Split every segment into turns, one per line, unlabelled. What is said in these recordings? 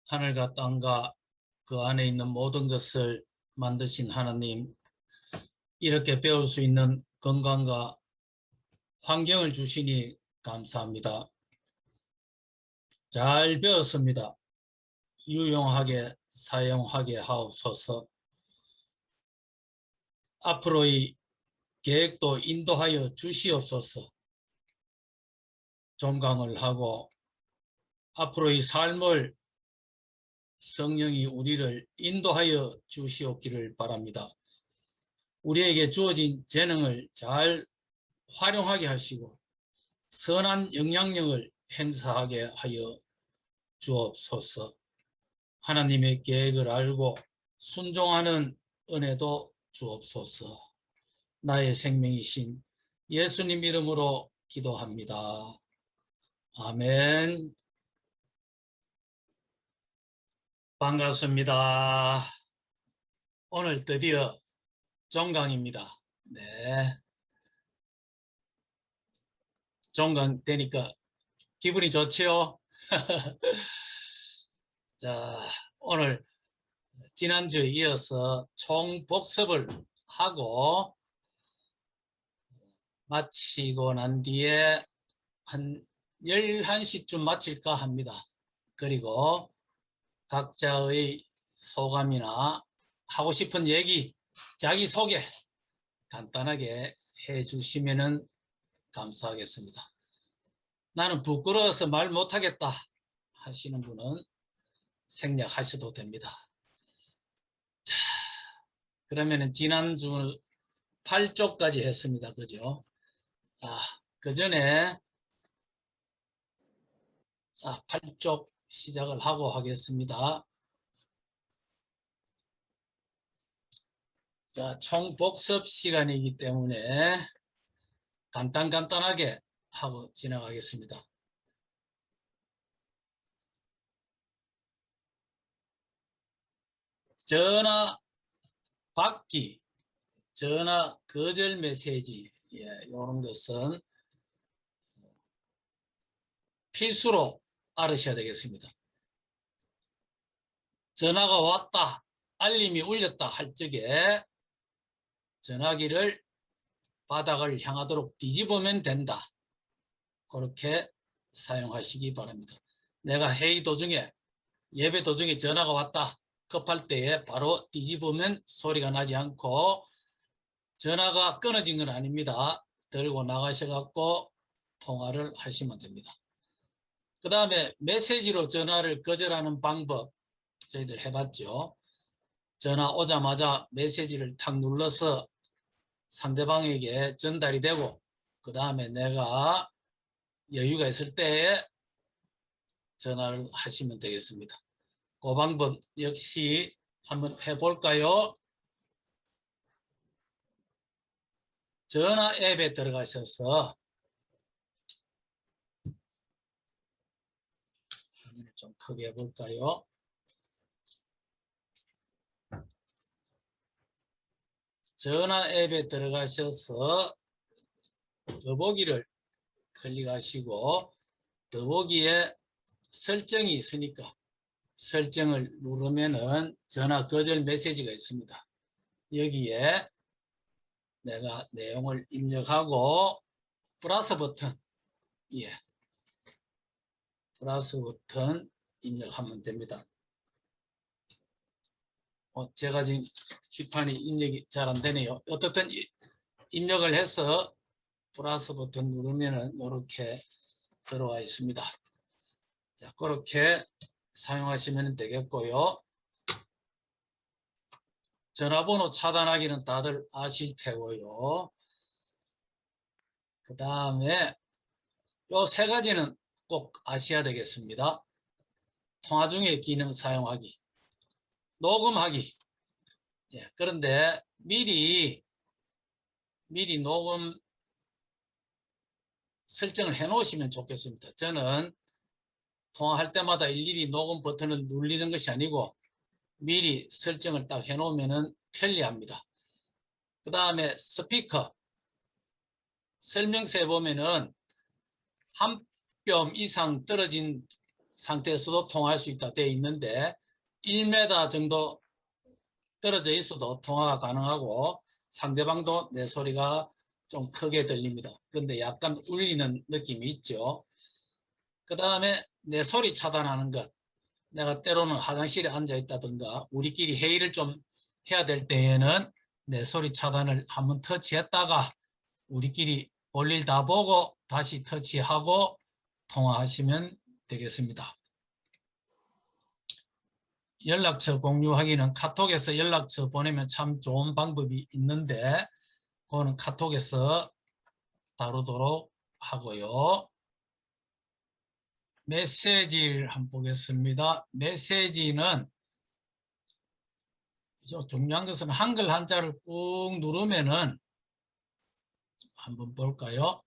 하늘과 땅과 그 안에 있는 모든 것을 만드신 하나님, 이렇게 배울 수 있는 건강과 환경을 주시니 감사합니다. 잘 배웠습니다. 유용하게 사용하게 하옵소서. 앞으로의 계획도 인도하여 주시옵소서. 종강을 하고 앞으로의 삶을 성령이 우리를 인도하여 주시옵기를 바랍니다. 우리에게 주어진 재능을 잘 활용하게 하시고 선한 영향력을 행사하게 하여 주옵소서. 하나님의 계획을 알고 순종하는 은혜도 주옵소서. 나의 생명이신 예수님 이름으로 기도합니다. 아멘. 반갑습니다. 오늘 드디어 종강입니다. 네. 종강 되니까 기분이 좋지요? 자, 오늘 지난주에 이어서 총복습을 하고 마치고 난 뒤에 한 11시쯤 마칠까 합니다. 그리고 각자의 소감이나 하고 싶은 얘기, 자기소개 간단하게 해주시면 감사하겠습니다. 나는 부끄러워서 말 못하겠다 하시는 분은 생략하셔도 됩니다. 자, 그러면은 지난주 8쪽까지 했습니다. 그죠? 그 전에 8쪽 시작을 하고 하겠습니다. 자, 총복습 시간이기 때문에 간단하게 하고 지나가겠습니다. 전화 받기, 전화 거절 메시지, 이런 것은 필수로 알으셔야 되겠습니다. 전화가 왔다, 알림이 울렸다 할 적에 전화기를 바닥을 향하도록 뒤집으면 된다. 그렇게 사용하시기 바랍니다. 내가 회의 도중에, 예배 도중에 전화가 왔다 급할 때에 바로 뒤집으면 소리가 나지 않고 전화가 끊어진 건 아닙니다. 들고 나가셔갖고 통화를 하시면 됩니다. 그 다음에 메시지로 전화를 거절하는 방법 저희들 해봤죠. 전화 오자마자 메시지를 탁 눌러서 상대방에게 전달이 되고 그 다음에 내가 여유가 있을 때에 전화를 하시면 되겠습니다. 그 방법 역시 한번 해볼까요? 전화 앱에 들어가셔서 좀 크게 해볼까요? 전화 앱에 들어가셔서 더보기를 클릭하시고 더보기에 설정이 있으니까 설정을 누르면은 전화 거절 메시지가 있습니다. 여기에 내가 내용을 입력하고 플러스 버튼, 플러스 버튼 입력하면 됩니다. 제가 지금 기판이 입력이 잘 안 되네요. 어떻든 입력을 해서 플러스 버튼 누르면은 이렇게 들어와 있습니다. 자, 그렇게 사용하시면 되겠고요. 전화번호 차단하기는 다들 아실 테고요. 그 다음에 요 세 가지는 꼭 아셔야 되겠습니다. 통화 중에 기능 사용하기, 녹음하기. 그런데 미리 녹음 설정을 해 놓으시면 좋겠습니다. 저는 통화할 때마다 일일이 녹음 버튼을 누르는 것이 아니고 미리 설정을 딱 해 놓으면 편리합니다. 그 다음에 스피커 설명서에 보면은 한 뼘 이상 떨어진 상태에서도 통화할 수 있다 되어 있는데 1m 정도 떨어져 있어도 통화가 가능하고 상대방도 내 소리가 좀 크게 들립니다. 그런데 약간 울리는 느낌이 있죠. 그 다음에 내 소리 차단하는 것. 내가 때로는 화장실에 앉아 있다든가 우리끼리 회의를 좀 해야 될 때에는 내 소리 차단을 한번 터치했다가 우리끼리 볼일 다 보고 다시 터치하고 통화하시면 되겠습니다. 연락처 공유하기는 카톡에서 연락처 보내면 참 좋은 방법이 있는데 그거는 카톡에서 다루도록 하고요. 메시지를 한번 보겠습니다. 메시지는 중요한 것은 한글 한자를 꾹 누르면은 한번 볼까요?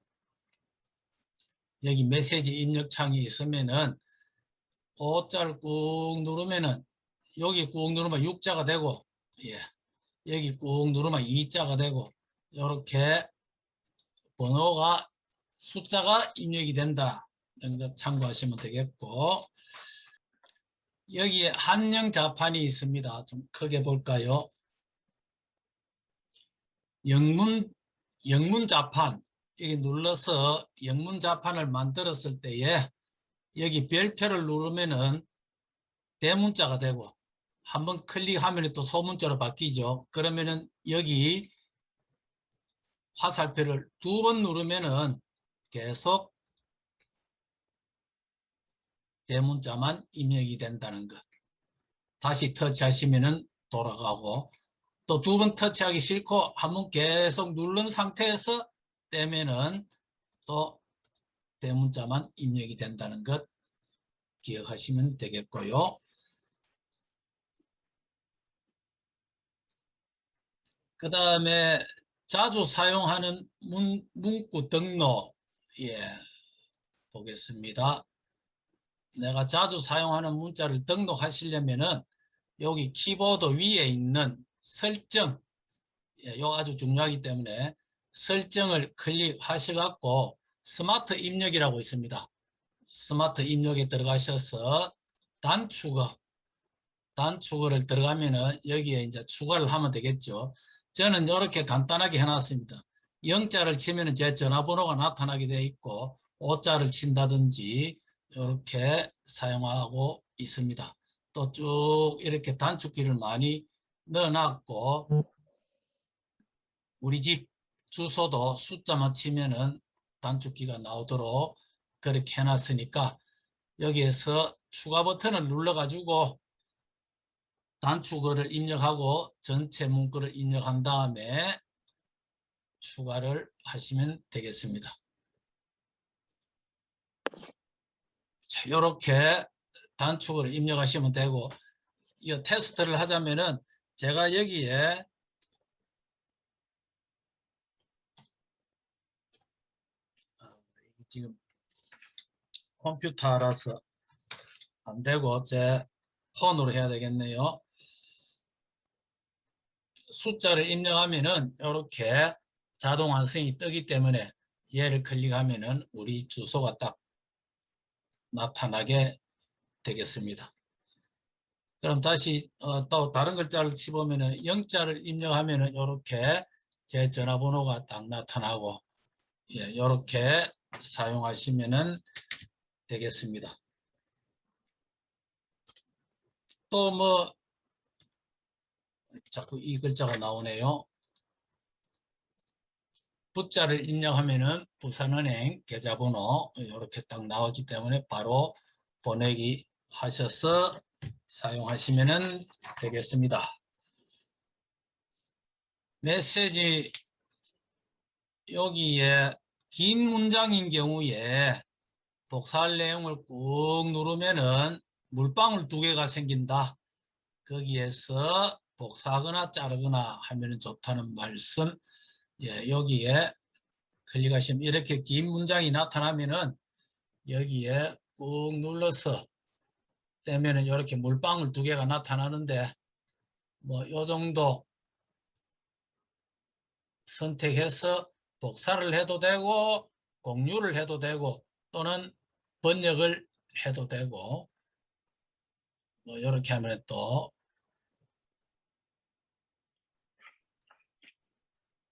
여기 메시지 입력창이 있으면은 O자를 꾹 누르면은 여기 꾹 누르면 6자가 되고 예. 여기 꾹 누르면 2자가 되고 이렇게 번호가 숫자가 입력이 된다. 이런 거 참고하시면 되겠고 여기에 한영 자판이 있습니다. 좀 크게 볼까요? 영문 자판 여기 눌러서 영문 자판을 만들었을 때에 여기 별표를 누르면은 대문자가 되고 한번 클릭하면 또 소문자로 바뀌죠. 그러면은 여기 화살표를 2번 누르면은 계속 대문자만 입력이 된다는 것. 다시 터치하시면은 돌아가고 또 2번 터치하기 싫고 한번 계속 누른 상태에서 떼면은 또 대문자만 입력이 된다는 것 기억하시면 되겠고요. 그 다음에 자주 사용하는 문구 등록 보겠습니다. 내가 자주 사용하는 문자를 등록하시려면은 여기 키보드 위에 있는 설정 요 아주 중요하기 때문에 설정을 클릭하셔갖고 스마트 입력이라고 있습니다. 스마트 입력에 들어가셔서 단축어를 들어가면은 여기에 이제 추가를 하면 되겠죠. 저는 이렇게 간단하게 해놨습니다. 0자를 치면은 제 전화번호가 나타나게 되어 있고 5자를 친다든지 이렇게 사용하고 있습니다. 또 쭉 이렇게 단축키를 많이 넣어놨고 우리 집 주소도 숫자만 치면은 단축키가 나오도록 그렇게 해놨으니까 여기에서 추가 버튼을 눌러가지고 단축어를 입력하고 전체 문구를 입력한 다음에 추가를 하시면 되겠습니다. 자, 이렇게 단축을 입력하시면 되고 이 테스트를 하자면은 제가 여기에 지금 컴퓨터라서 안 되고 제 폰으로 해야 되겠네요. 숫자를 입력하면은 이렇게 자동 완성이 뜨기 때문에 얘를 클릭하면은 우리 주소가 딱 나타나게 되겠습니다. 그럼 다시 또 다른 글자를 치보면은 0자를 입력하면은 이렇게 제 전화번호가 딱 나타나고 이렇게 사용하시면은 되겠습니다. 또 뭐 자꾸 이 글자가 나오네요. 부자를 입력하면은 부산은행 계좌번호 이렇게 딱 나오기 때문에 바로 보내기 하셔서 사용하시면 되겠습니다. 메시지 여기에 긴 문장인 경우에 복사할 내용을 꾹 누르면은 물방울 2개가 생긴다. 거기에서 복사하거나 자르거나 하면 좋다는 말씀. 여기에 클릭하시면 이렇게 긴 문장이 나타나면은 여기에 꾹 눌러서 떼면은 이렇게 물방울 2개가 나타나는데 뭐 요 정도 선택해서 복사를 해도 되고 공유를 해도 되고 또는 번역을 해도 되고 뭐 이렇게 하면 또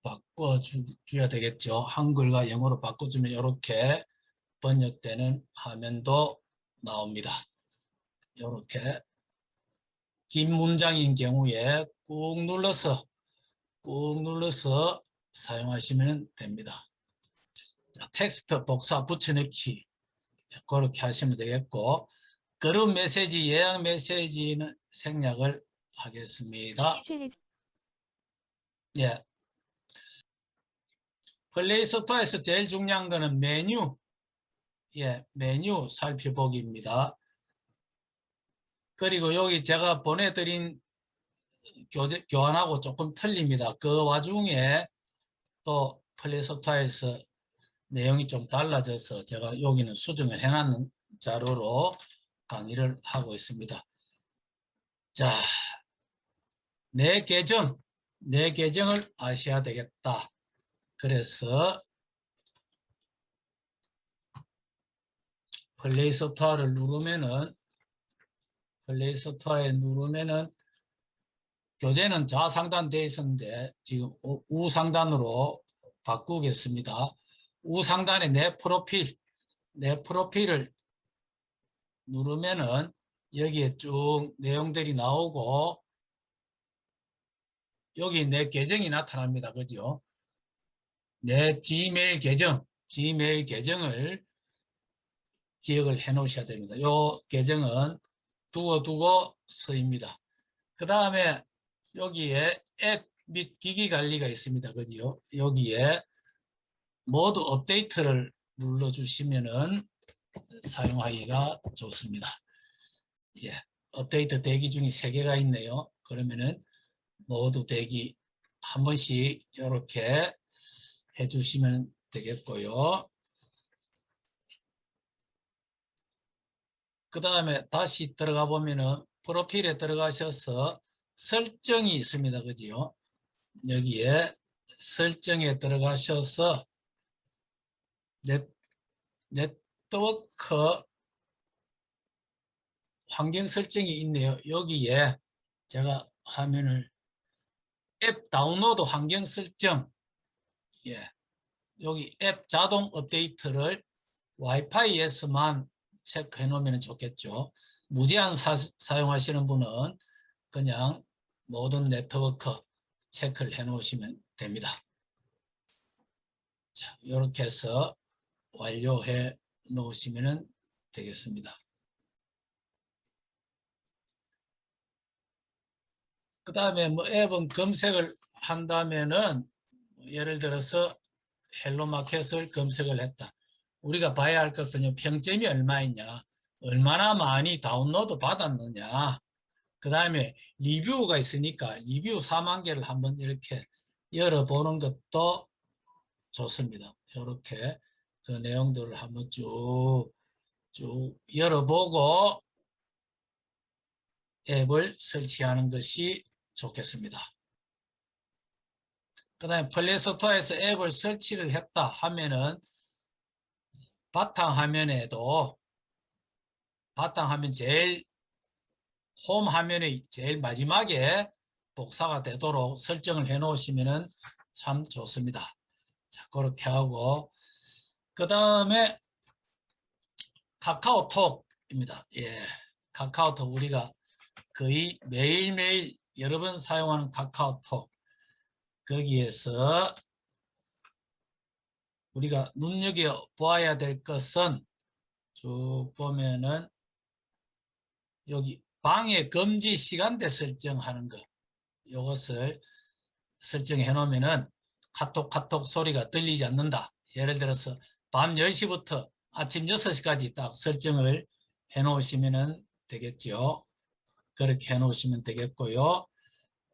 바꿔줘야 되겠죠. 한글과 영어로 바꿔주면 이렇게 번역되는 화면도 나옵니다. 이렇게 긴 문장인 경우에 꾹 눌러서 사용하시면 됩니다. 자, 텍스트 복사 붙여넣기 그렇게 하시면 되겠고, 그룹 메시지, 예약 메시지는 생략을 하겠습니다. 예. 플레이 스토어에서 제일 중요한 거는 메뉴, 예, 메뉴 살펴보기입니다. 그리고 여기 제가 보내드린 교환하고 조금 틀립니다. 그 와중에 또 플레이 스토어에서 내용이 좀 달라져서 제가 여기는 수정을 해놨는 자료로 강의를 하고 있습니다. 자, 내 계정을 아셔야 되겠다. 그래서 플레이 스토어를 누르면은 교재는 좌상단 되어 있었는데 지금 우상단으로 바꾸겠습니다. 우상단에 내 프로필을 누르면은 여기에 쭉 내용들이 나오고 여기 내 계정이 나타납니다. 그죠? 내 지메일 계정을 기억을 해 놓으셔야 됩니다. 이 계정은 두고두고 쓰입니다. 그 다음에 여기에 앱 및 기기 관리가 있습니다. 그죠? 여기에 모두 업데이트를 눌러주시면은 사용하기가 좋습니다. 예, 업데이트 대기 중에 3개가 있네요. 그러면은 모두 대기 한 번씩 이렇게 해주시면 되겠고요. 그 다음에 다시 들어가 보면은 프로필에 들어가셔서 설정이 있습니다. 그지요? 여기에 설정에 들어가셔서 네트워크 환경 설정이 있네요. 여기에 제가 화면을 앱 다운로드 환경 설정, 예, 여기 앱 자동 업데이트를 와이파이에서만 체크해 놓으면 좋겠죠. 무제한 사용하시는 분은 그냥 모든 네트워크 체크를 해 놓으시면 됩니다. 자, 이렇게 해서 완료해 놓으시면 되겠습니다. 그 다음에 뭐 앱은 검색을 한다면은 예를 들어서 헬로마켓을 검색을 했다. 우리가 봐야 할 것은 평점이 얼마이냐, 얼마나 많이 다운로드 받았느냐, 그 다음에 리뷰가 있으니까 리뷰 4만 개를 한번 이렇게 열어보는 것도 좋습니다. 이렇게 그 내용들을 한번 쭉 열어보고 앱을 설치하는 것이 좋겠습니다. 그 다음에 플레이스토어에서 앱을 설치를 했다 하면은 바탕화면 제일 홈 화면의 제일 마지막에 복사가 되도록 설정을 해 놓으시면 참 좋습니다. 자, 그렇게 하고 그 다음에 카카오톡입니다. 예, 카카오톡 우리가 거의 매일매일 여러 번 사용하는 카카오톡, 거기에서 우리가 눈여겨보아야 될 것은 쭉 보면은 여기 방해 금지 시간대 설정하는 것, 이것을 설정해 놓으면은 카톡 소리가 들리지 않는다. 예를 들어서 밤 10시부터 아침 6시까지 딱 설정을 해 놓으시면 되겠죠. 그렇게 해 놓으시면 되겠고요.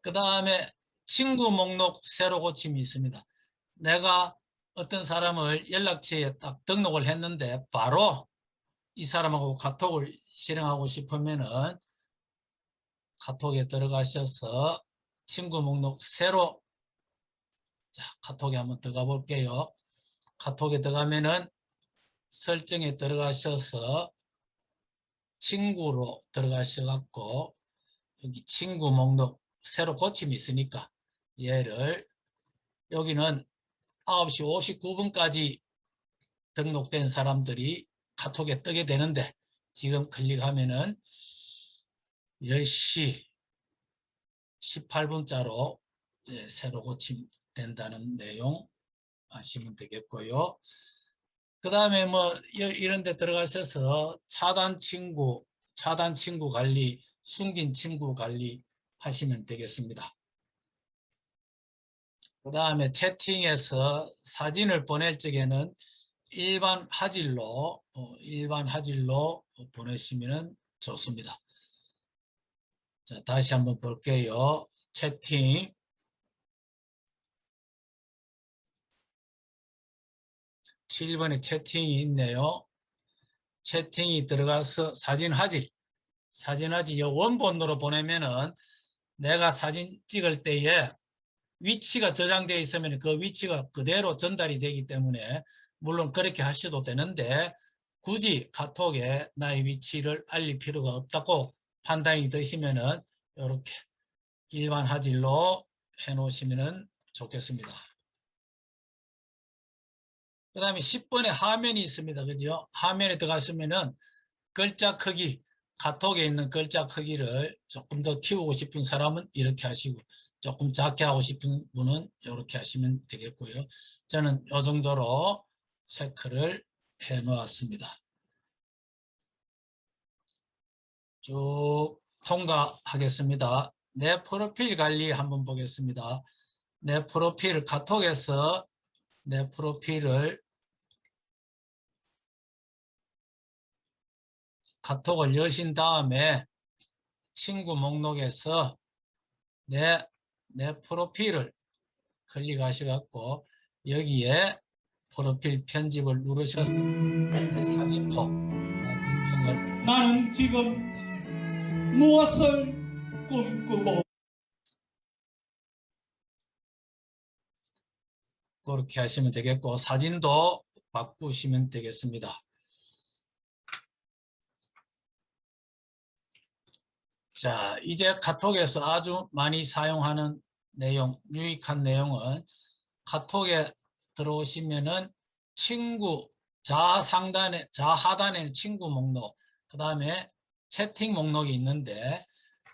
그 다음에 친구 목록 새로 고침이 있습니다. 내가 어떤 사람을 연락처에 딱 등록을 했는데 바로 이 사람하고 카톡을 실행하고 싶으면은 카톡에 들어가셔서 친구 목록 새로, 자, 카톡에 한번 들어가 볼게요. 카톡에 들어가면은 설정에 들어가셔서 친구로 들어가셔갖고 여기 친구 목록 새로 고침이 있으니까 얘를 여기는 9시 59분까지 등록된 사람들이 카톡에 뜨게 되는데 지금 클릭하면은 10시 18분자로 새로 고침된다는 내용 아시면 되겠고요. 그 다음에 뭐 이런 데 들어가셔서 차단 친구 관리, 숨긴 친구 관리 하시면 되겠습니다. 그 다음에 채팅에서 사진을 보낼 적에는 일반 화질로 보내시면 좋습니다. 자, 다시 한번 볼게요. 채팅 7번에 채팅이 있네요. 채팅이 들어가서 사진 화질 원본으로 보내면은 내가 사진 찍을 때에 위치가 저장되어 있으면 그 위치가 그대로 전달이 되기 때문에 물론 그렇게 하셔도 되는데 굳이 카톡에 나의 위치를 알릴 필요가 없다고 판단이 되시면은 이렇게 일반 화질로 해 놓으시면 좋겠습니다. 그 다음에 10번에 화면이 있습니다. 그죠? 화면에 들어가시면은 글자 크기, 카톡에 있는 글자 크기를 조금 더 키우고 싶은 사람은 이렇게 하시고 조금 작게 하고 싶은 분은 이렇게 하시면 되겠고요. 저는 이 정도로 체크를 해 놓았습니다. 쭉 통과하겠습니다. 내 프로필 관리 한번 보겠습니다. 내 프로필 카톡에서 내 프로필을 카톡을 여신 다음에 친구 목록에서 내 프로필을 클릭하셔갖고 여기에 프로필 편집을 누르셔서 내 사진도 변경을
나는 지금 무엇을 꿈꾸고
그렇게 하시면 되겠고 사진도 바꾸시면 되겠습니다. 자, 이제 카톡에서 아주 많이 사용하는 내용, 유익한 내용은 카톡에 들어오시면은 친구 좌하단에 친구 목록, 그 다음에 채팅 목록이 있는데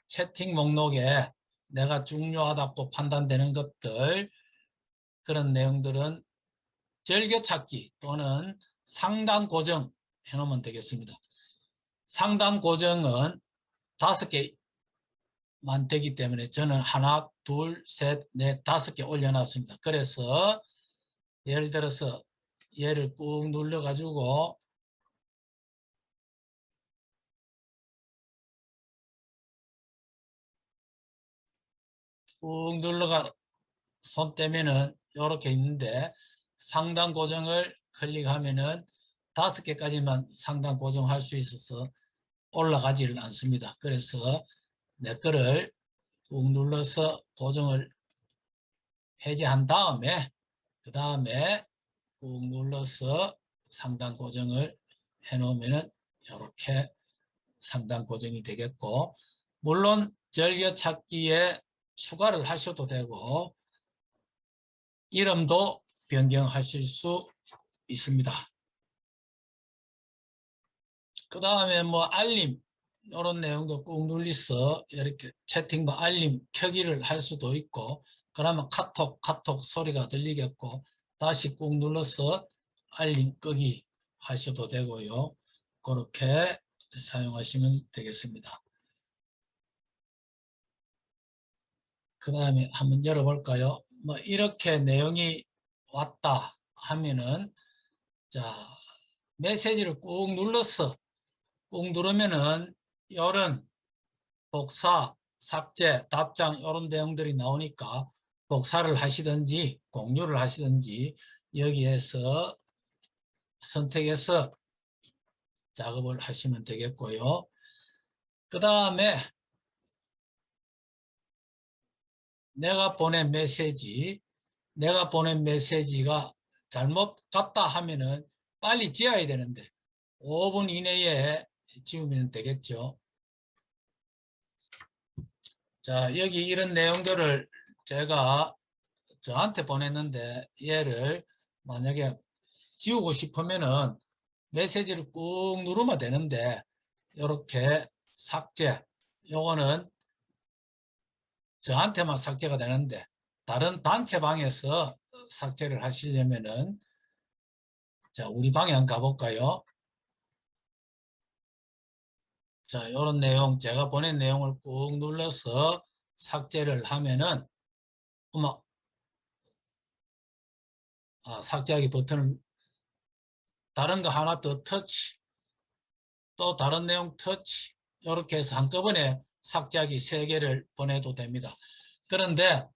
채팅 목록에 내가 중요하다고 판단되는 것들 그런 내용들은 즐겨찾기 또는 상단 고정 해놓으면 되겠습니다. 상단 고정은 5개만 되기 때문에 저는 하나, 둘, 셋, 넷, 5개 올려놨습니다. 그래서 예를 들어서 얘를 꾹 눌러가지고 꾹 눌러가 손 떼면은 이렇게 있는데 상단 고정을 클릭하면은 5개까지만 상단 고정할 수 있어서 올라가지를 않습니다. 그래서 내 거를 꾹 눌러서 고정을 해제한 다음에 그 다음에 꾹 눌러서 상단 고정을 해 놓으면은 이렇게 상단 고정이 되겠고 물론 즐겨찾기에 추가를 하셔도 되고 이름도 변경하실 수 있습니다. 그 다음에 뭐 알림 이런 내용도 꾹 눌러서 이렇게 채팅방 알림 켜기를 할 수도 있고 그러면 카톡 소리가 들리겠고 다시 꾹 눌러서 알림 끄기 하셔도 되고요. 그렇게 사용하시면 되겠습니다. 그 다음에 한번 열어볼까요? 뭐 이렇게 내용이 왔다 하면은 자 메시지를 꾹 누르면은 이런 복사, 삭제, 답장 이런 내용들이 나오니까 복사를 하시든지 공유를 하시든지 여기에서 선택해서 작업을 하시면 되겠고요. 그 다음에 내가 보낸 메시지가 잘못 갔다 하면은 빨리 지어야 되는데 5분 이내에 지우면 되겠죠. 자, 여기 이런 내용들을 제가 저한테 보냈는데 얘를 만약에 지우고 싶으면은 메시지를 꾹 누르면 되는데 이렇게 삭제, 요거는 저한테만 삭제가 되는데 다른 단체 방에서 삭제를 하시려면은 자, 우리 방에 한번 가볼까요? 자, 이런 내용, 제가 보낸 내용을 꾹 눌러서 삭제를 하면은 어머, 삭제하기 버튼을 다른 거 하나 더 터치, 또 다른 내용 터치, 이렇게 해서 한꺼번에 삭제하기 3개를 보내도 됩니다. 그런데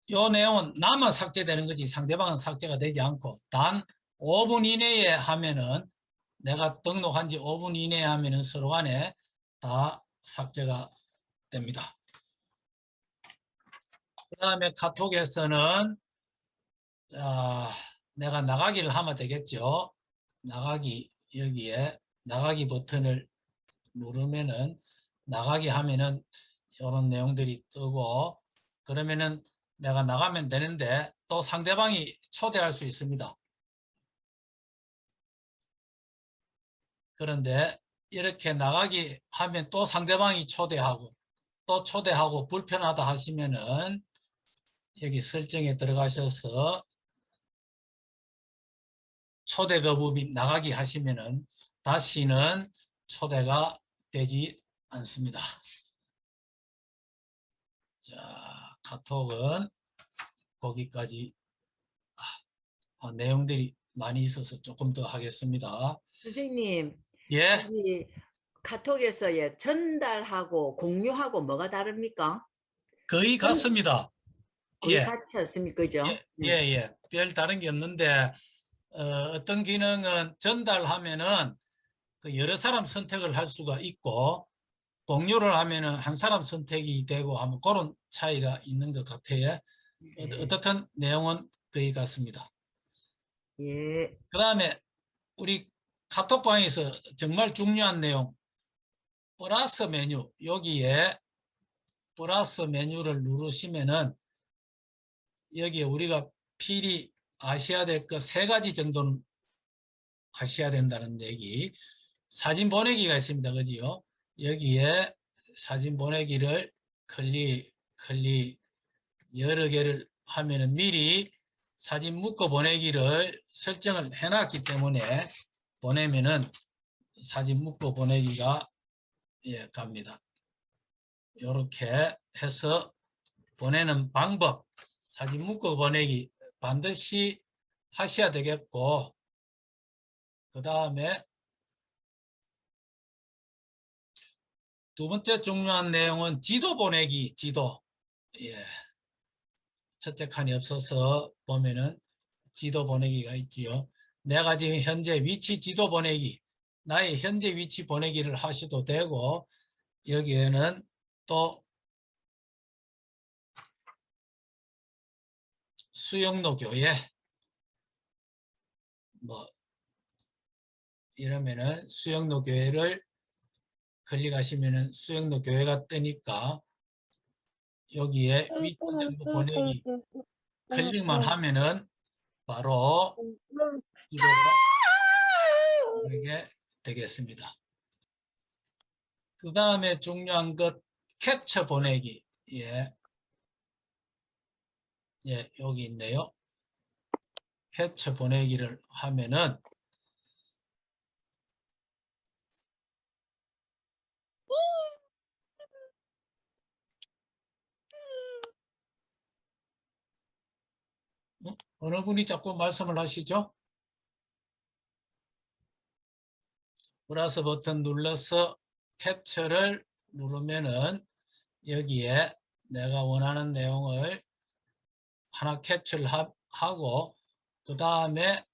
이 내용은 나만 삭제되는 거지 상대방은 삭제가 되지 않고 단 5분 이내에 하면은 내가 등록한 지 5분 이내에 하면은 서로 간에 다 삭제가 됩니다. 그 다음에 카톡에서는 자, 내가 나가기를 하면 되겠죠. 나가기, 여기에 나가기 버튼을 누르면은 나가기 하면은 이런 내용들이 뜨고 그러면은 내가 나가면 되는데 또 상대방이 초대할 수 있습니다. 그런데 이렇게 나가기 하면 또 상대방이 초대하고 또 초대하고 불편하다 하시면은 여기 설정에 들어가셔서 초대 거부 및 나가기 하시면은 다시는 초대가 되지 않습니다. 자, 카톡은 거기까지 내용들이 많이 있어서 조금 더 하겠습니다.
선생님,
예,
이 카톡에서 전달하고 공유하고 뭐가 다릅니까?
거의 같습니다.
거의
예,
같지 않습니까? 그죠?
예, 예. 별 다른 게 없는데 어떤 기능은 전달하면은 그 여러 사람 선택을 할 수가 있고 공유를 하면은 한 사람 선택이 되고 하면 그런 차이가 있는 것 같아요. 어떻든 내용은 거의 같습니다.
예.
그 다음에 우리 카톡방에서 정말 중요한 내용 플러스 메뉴 여기에 플러스 메뉴를 누르시면은 여기에 우리가 필히 아셔야 될 것 3가지 정도는 아셔야 된다는 얘기. 사진 보내기가 있습니다. 그지요? 여기에 사진 보내기를 클릭 여러 개를 하면은 미리 사진 묶어 보내기를 설정을 해놨기 때문에 보내면은 사진 묶어 보내기가 갑니다. 이렇게 해서 보내는 방법, 사진 묶어 보내기 반드시 하셔야 되겠고 그 다음에 두 번째 중요한 내용은 지도 보내기, 지도. 예. 첫째 칸이 없어서 보면은 지도 보내기가 있지요. 내가 지금 현재 위치 지도 보내기, 나의 현재 위치 보내기를 하셔도 되고 여기에는 또 수영로 교회 뭐 이러면은 수영로 교회를 클릭하시면은 수영로 교회가 뜨니까 여기에 위치 정보 보내기 클릭만 하면은 바로 지도가 보내게 되겠습니다. 그 다음에 중요한 것 캡처 보내기. 예, 여기 있네요. 캡처 보내기를 하면은 어느 분이 자꾸 말씀을 하시죠? 플러스 버튼 눌러서 캡처를 누르면은 여기에 내가 원하는 내용을 하나 캡처를 하고 그 다음에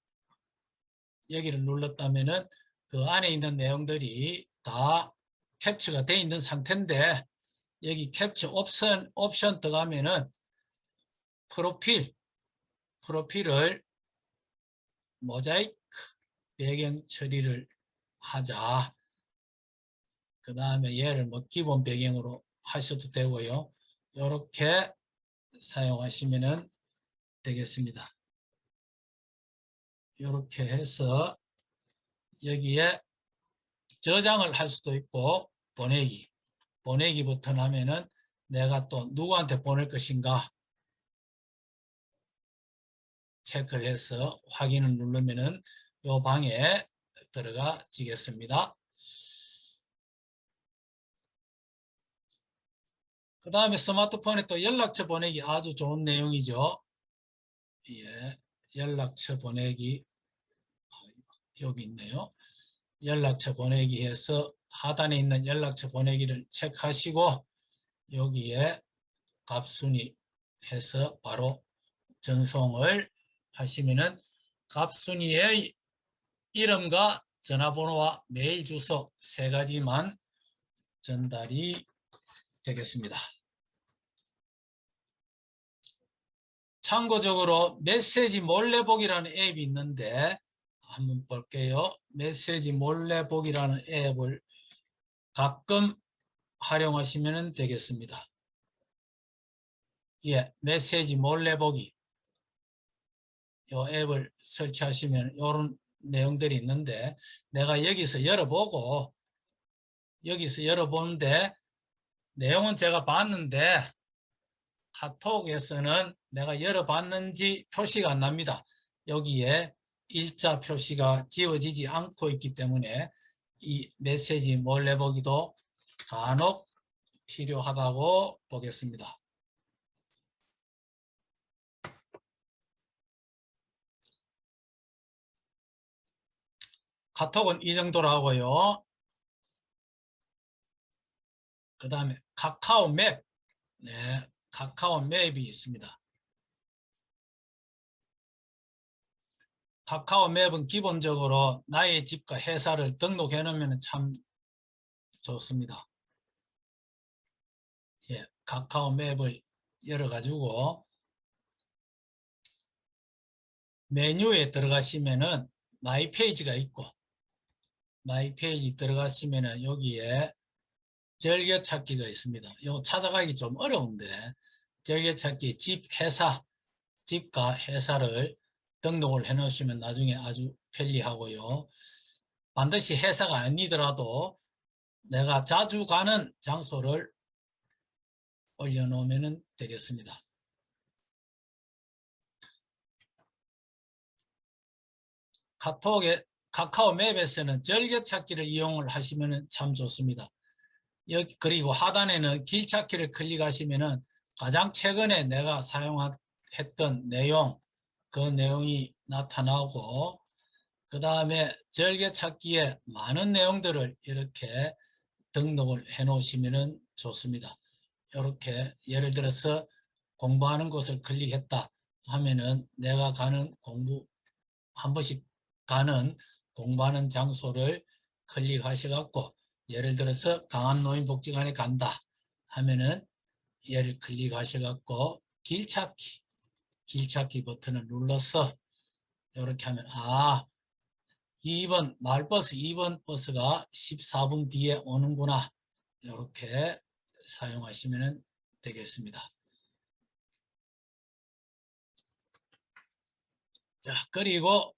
여기를 눌렀다면은 그 안에 있는 내용들이 다 캡처가 되어 있는 상태인데 여기 캡처 옵션 들어가면은 프로필을 모자이크 배경 처리를 하자. 그 다음에 얘를 뭐 기본 배경으로 하셔도 되고요. 이렇게 사용하시면 되겠습니다. 이렇게 해서 여기에 저장을 할 수도 있고 보내기 버튼 하면은 내가 또 누구한테 보낼 것인가 체크를 해서 확인을 누르면은 요 방에 들어가지겠습니다. 그 다음에 스마트폰에 또 연락처 보내기 아주 좋은 내용이죠. 예, 연락처 보내기 여기 있네요. 연락처 보내기 해서 하단에 있는 연락처 보내기를 체크하시고 여기에 갑순이 해서 바로 전송을 하시면은 갑순이의 이름과 전화번호와 메일 주소 3가지만 전달이 되겠습니다. 참고적으로 메시지 몰래보기라는 앱이 있는데 한번 볼게요. 메시지 몰래보기라는 앱을 가끔 활용하시면 되겠습니다. 예, 메시지 몰래보기. 이 앱을 설치하시면 이런 내용들이 있는데 내가 여기서 열어보는데 내용은 제가 봤는데 카톡에서는 내가 열어봤는지 표시가 안 납니다. 여기에 일자 표시가 지워지지 않고 있기 때문에 이 메시지 몰래보기도 간혹 필요하다고 보겠습니다. 카톡은 이 정도로 하고요. 그 다음에 카카오 맵. 네, 카카오 맵이 있습니다. 카카오 맵은 기본적으로 나의 집과 회사를 등록해 놓으면 참 좋습니다. 예, 카카오 맵을 열어가지고 메뉴에 들어가시면은 마이 페이지가 있고 마이 페이지 들어가시면은 여기에 즐겨찾기가 있습니다. 이거 찾아가기 좀 어려운데 즐겨찾기 집, 회사, 집과 회사를 등록을 해 놓으시면 나중에 아주 편리하고요. 반드시 회사가 아니더라도 내가 자주 가는 장소를 올려놓으면 되겠습니다. 카카오 맵에서는 즐겨찾기를 이용을 하시면 참 좋습니다. 그리고 하단에는 길찾기를 클릭하시면 가장 최근에 내가 사용했던 내용, 그 내용이 나타나고 그 다음에 즐겨찾기에 많은 내용들을 이렇게 등록을 해 놓으시면 좋습니다. 이렇게 예를 들어서 공부하는 곳을 클릭했다 하면은 내가 가는 한 번씩 가는 공부하는 장소를 클릭하셔갖고 예를 들어서 강한노인복지관에 간다 하면은 얘를 클릭하셔갖고 길찾기 버튼을 눌러서 이렇게 하면 2번 마을버스 2번 버스가 14분 뒤에 오는구나 이렇게 사용하시면 되겠습니다. 자, 그리고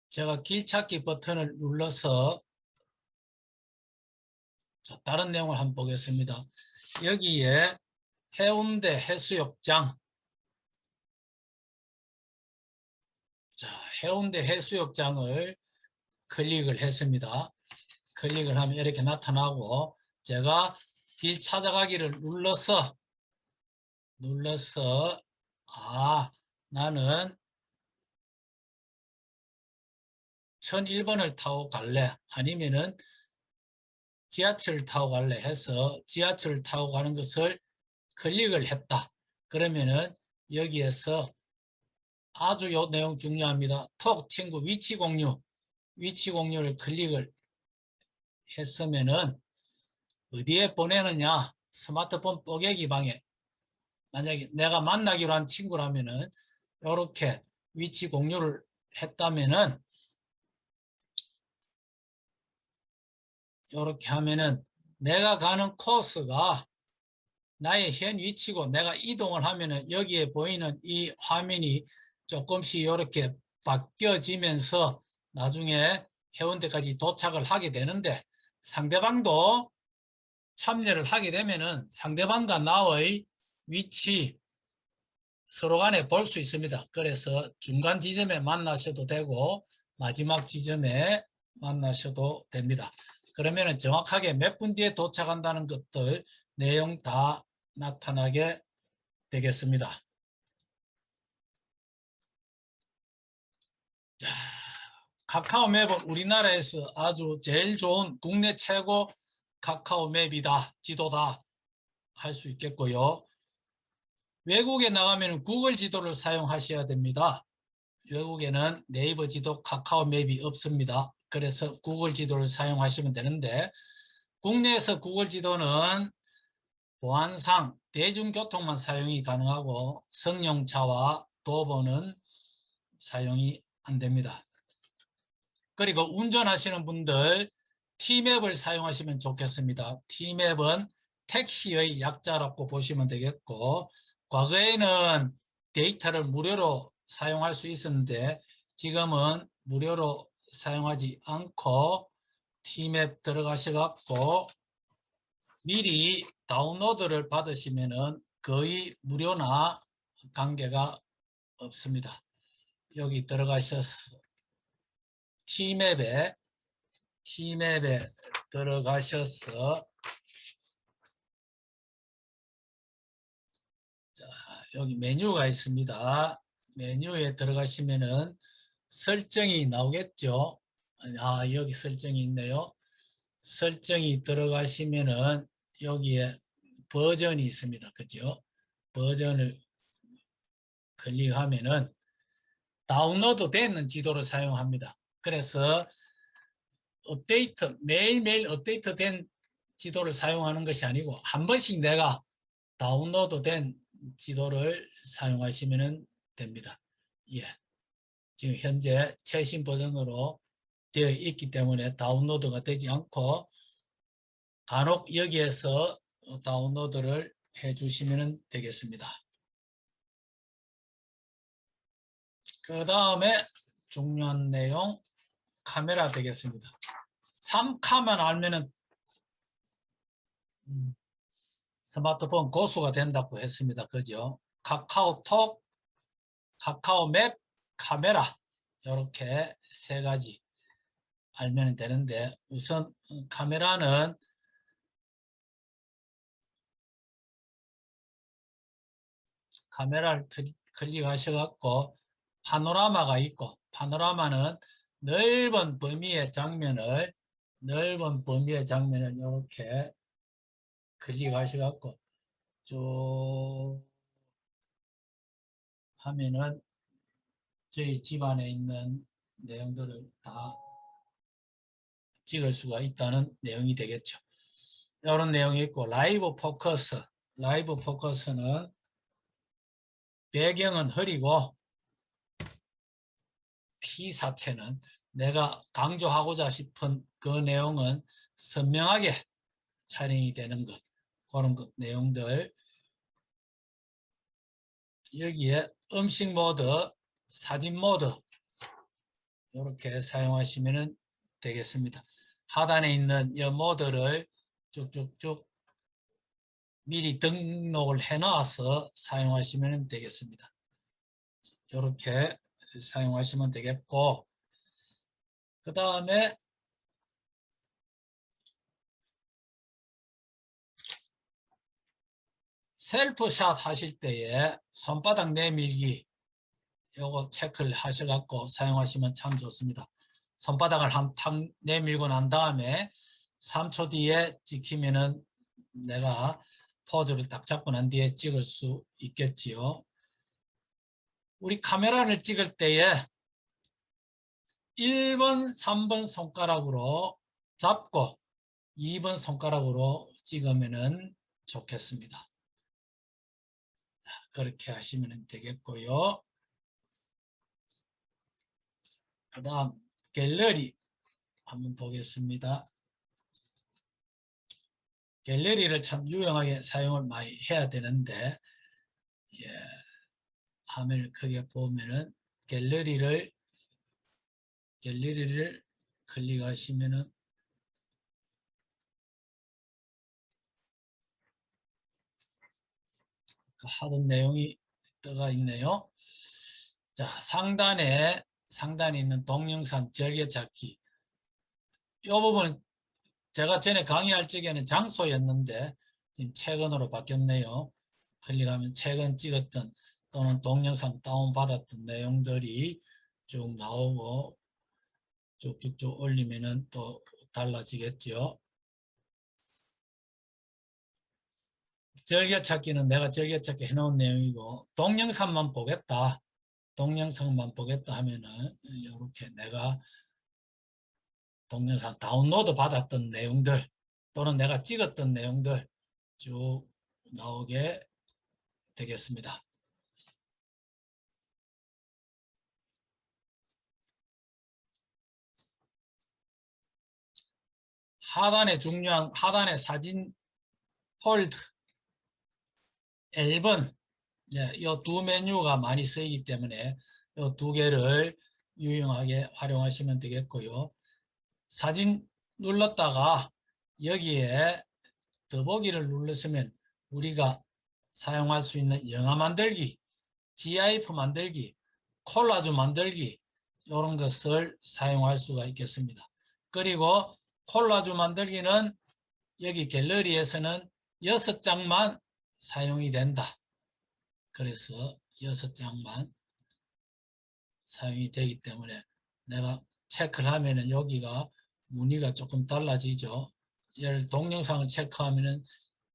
제가 길찾기 버튼을 눌러서 다른 내용을 한번 보겠습니다. 여기에 해운대 해수욕장, 해운대 해수욕장을 클릭을 했습니다. 클릭을 하면 이렇게 나타나고 제가 길 찾아가기를 눌러서 나는 1001번을 타고 갈래 아니면은 지하철을 타고 갈래 해서 지하철을 타고 가는 것을 클릭을 했다. 그러면은 여기에서 아주 요 내용 중요합니다. 톡 친구 위치 공유를 클릭을 했으면은 어디에 보내느냐 스마트폰 뽀개기 방에 만약에 내가 만나기로 한 친구라면은 이렇게 위치 공유를 했다면은 이렇게 하면은 내가 가는 코스가 나의 현 위치고 내가 이동을 하면은 여기에 보이는 이 화면이 조금씩 이렇게 바뀌어지면서 나중에 해운대까지 도착을 하게 되는데 상대방도 참여를 하게 되면은 상대방과 나의 위치 서로 간에 볼 수 있습니다. 그래서 중간 지점에 만나셔도 되고 마지막 지점에 만나셔도 됩니다. 그러면은 정확하게 몇 분 뒤에 도착한다는 것들 내용 다 나타나게 되겠습니다. 자, 카카오 맵은 우리나라에서 아주 제일 좋은 국내 최고 카카오 맵이다, 지도다 할 수 있겠고요. 외국에 나가면 구글 지도를 사용하셔야 됩니다. 외국에는 네이버 지도, 카카오 맵이 없습니다. 그래서 구글 지도를 사용하시면 되는데 국내에서 구글 지도는 보안상 대중교통만 사용이 가능하고 승용차와 도보는 사용이 안 됩니다. 그리고 운전하시는 분들 T맵을 사용하시면 좋겠습니다. T맵은 택시의 약자라고 보시면 되겠고 과거에는 데이터를 무료로 사용할 수 있었는데 지금은 무료로 사용하지 않고 T맵 들어가셔갖고 미리 다운로드를 받으시면은 거의 무료나 관계가 없습니다. 여기 들어가셔서 T맵에 들어가셔서 자, 여기 메뉴가 있습니다. 메뉴에 들어가시면은 설정이 나오겠죠. 아, 여기 설정이 있네요. 설정이 들어가시면은 여기에 버전이 있습니다. 그죠? 버전을 클릭하면은 다운로드 되는 지도를 사용합니다. 그래서 업데이트, 매일매일 업데이트된 지도를 사용하는 것이 아니고 한 번씩 내가 다운로드 된 지도를 사용하시면 됩니다. 예. 지금 현재 최신 버전으로 되어 있기 때문에 다운로드가 되지 않고 간혹 여기에서 다운로드를 해 주시면 되겠습니다. 그 다음에 중요한 내용 카메라 되겠습니다. 3카만 알면은 스마트폰 고수가 된다고 했습니다. 그죠? 카카오톡, 카카오맵, 카메라 이렇게 세 가지 알면 되는데 우선 카메라는 카메라를 클릭하셔갖고 파노라마가 있고 파노라마는 넓은 범위의 장면을 이렇게 클릭하셔갖고 쭉 하면은 저희 집안에 있는 내용들을 다 찍을 수가 있다는 내용이 되겠죠. 이런 내용이 있고 라이브 포커스는 배경은 흐리고 피사체는 내가 강조하고자 싶은 그 내용은 선명하게 촬영이 되는 것 그런 내용들 여기에 음식 모드, 사진 모드 이렇게 사용하시면 되겠습니다. 하단에 있는 이 모드를 쭉쭉쭉 미리 등록을 해 놔서 사용하시면 되겠습니다. 이렇게 사용하시면 되겠고 그 다음에 셀프샷 하실 때에 손바닥 내밀기 요거 체크를 하셔갖고 사용하시면 참 좋습니다. 손바닥을 탁 내밀고 난 다음에 3초 뒤에 찍히면은 내가 포즈를 딱 잡고 난 뒤에 찍을 수 있겠지요. 우리 카메라를 찍을 때에 1번, 3번 손가락으로 잡고 2번 손가락으로 찍으면 좋겠습니다. 그렇게 하시면 되겠고요. 그 다음 갤러리 한번 보겠습니다. 갤러리를 참 유용하게 사용을 많이 해야 되는데, 예, 화면을 크게 보면은 갤러리를 클릭하시면은 그 하던 내용이 떠가 있네요. 자, 상단에 있는 동영상 즐겨찾기. 이 부분 제가 전에 강의할 적에는 장소였는데 지금 최근으로 바뀌었네요. 클릭하면 최근 찍었던 또는 동영상 다운받았던 내용들이 쭉 나오고 쭉쭉쭉 올리면은 또 달라지겠죠. 즐겨찾기는 내가 즐겨찾기 해놓은 내용이고, 동영상만 보겠다. 동영상만 보겠다 하면은 이렇게 내가 동영상 다운로드 받았던 내용들 또는 내가 찍었던 내용들 쭉 나오게 되겠습니다. 하단에 사진 폴드 앨범, 이 두 메뉴가 많이 쓰이기 때문에 이 두 개를 유용하게 활용하시면 되겠고요. 사진 눌렀다가 여기에 더보기를 눌렀으면 우리가 사용할 수 있는 영화 만들기, GIF 만들기, 콜라주 만들기 이런 것을 사용할 수가 있겠습니다. 그리고 콜라주 만들기는 여기 갤러리에서는 6장만 사용이 된다. 그래서 6장만 사용이 되기 때문에 내가 체크를 하면은 여기가 무늬가 조금 달라지죠. 예를 동영상을 체크하면은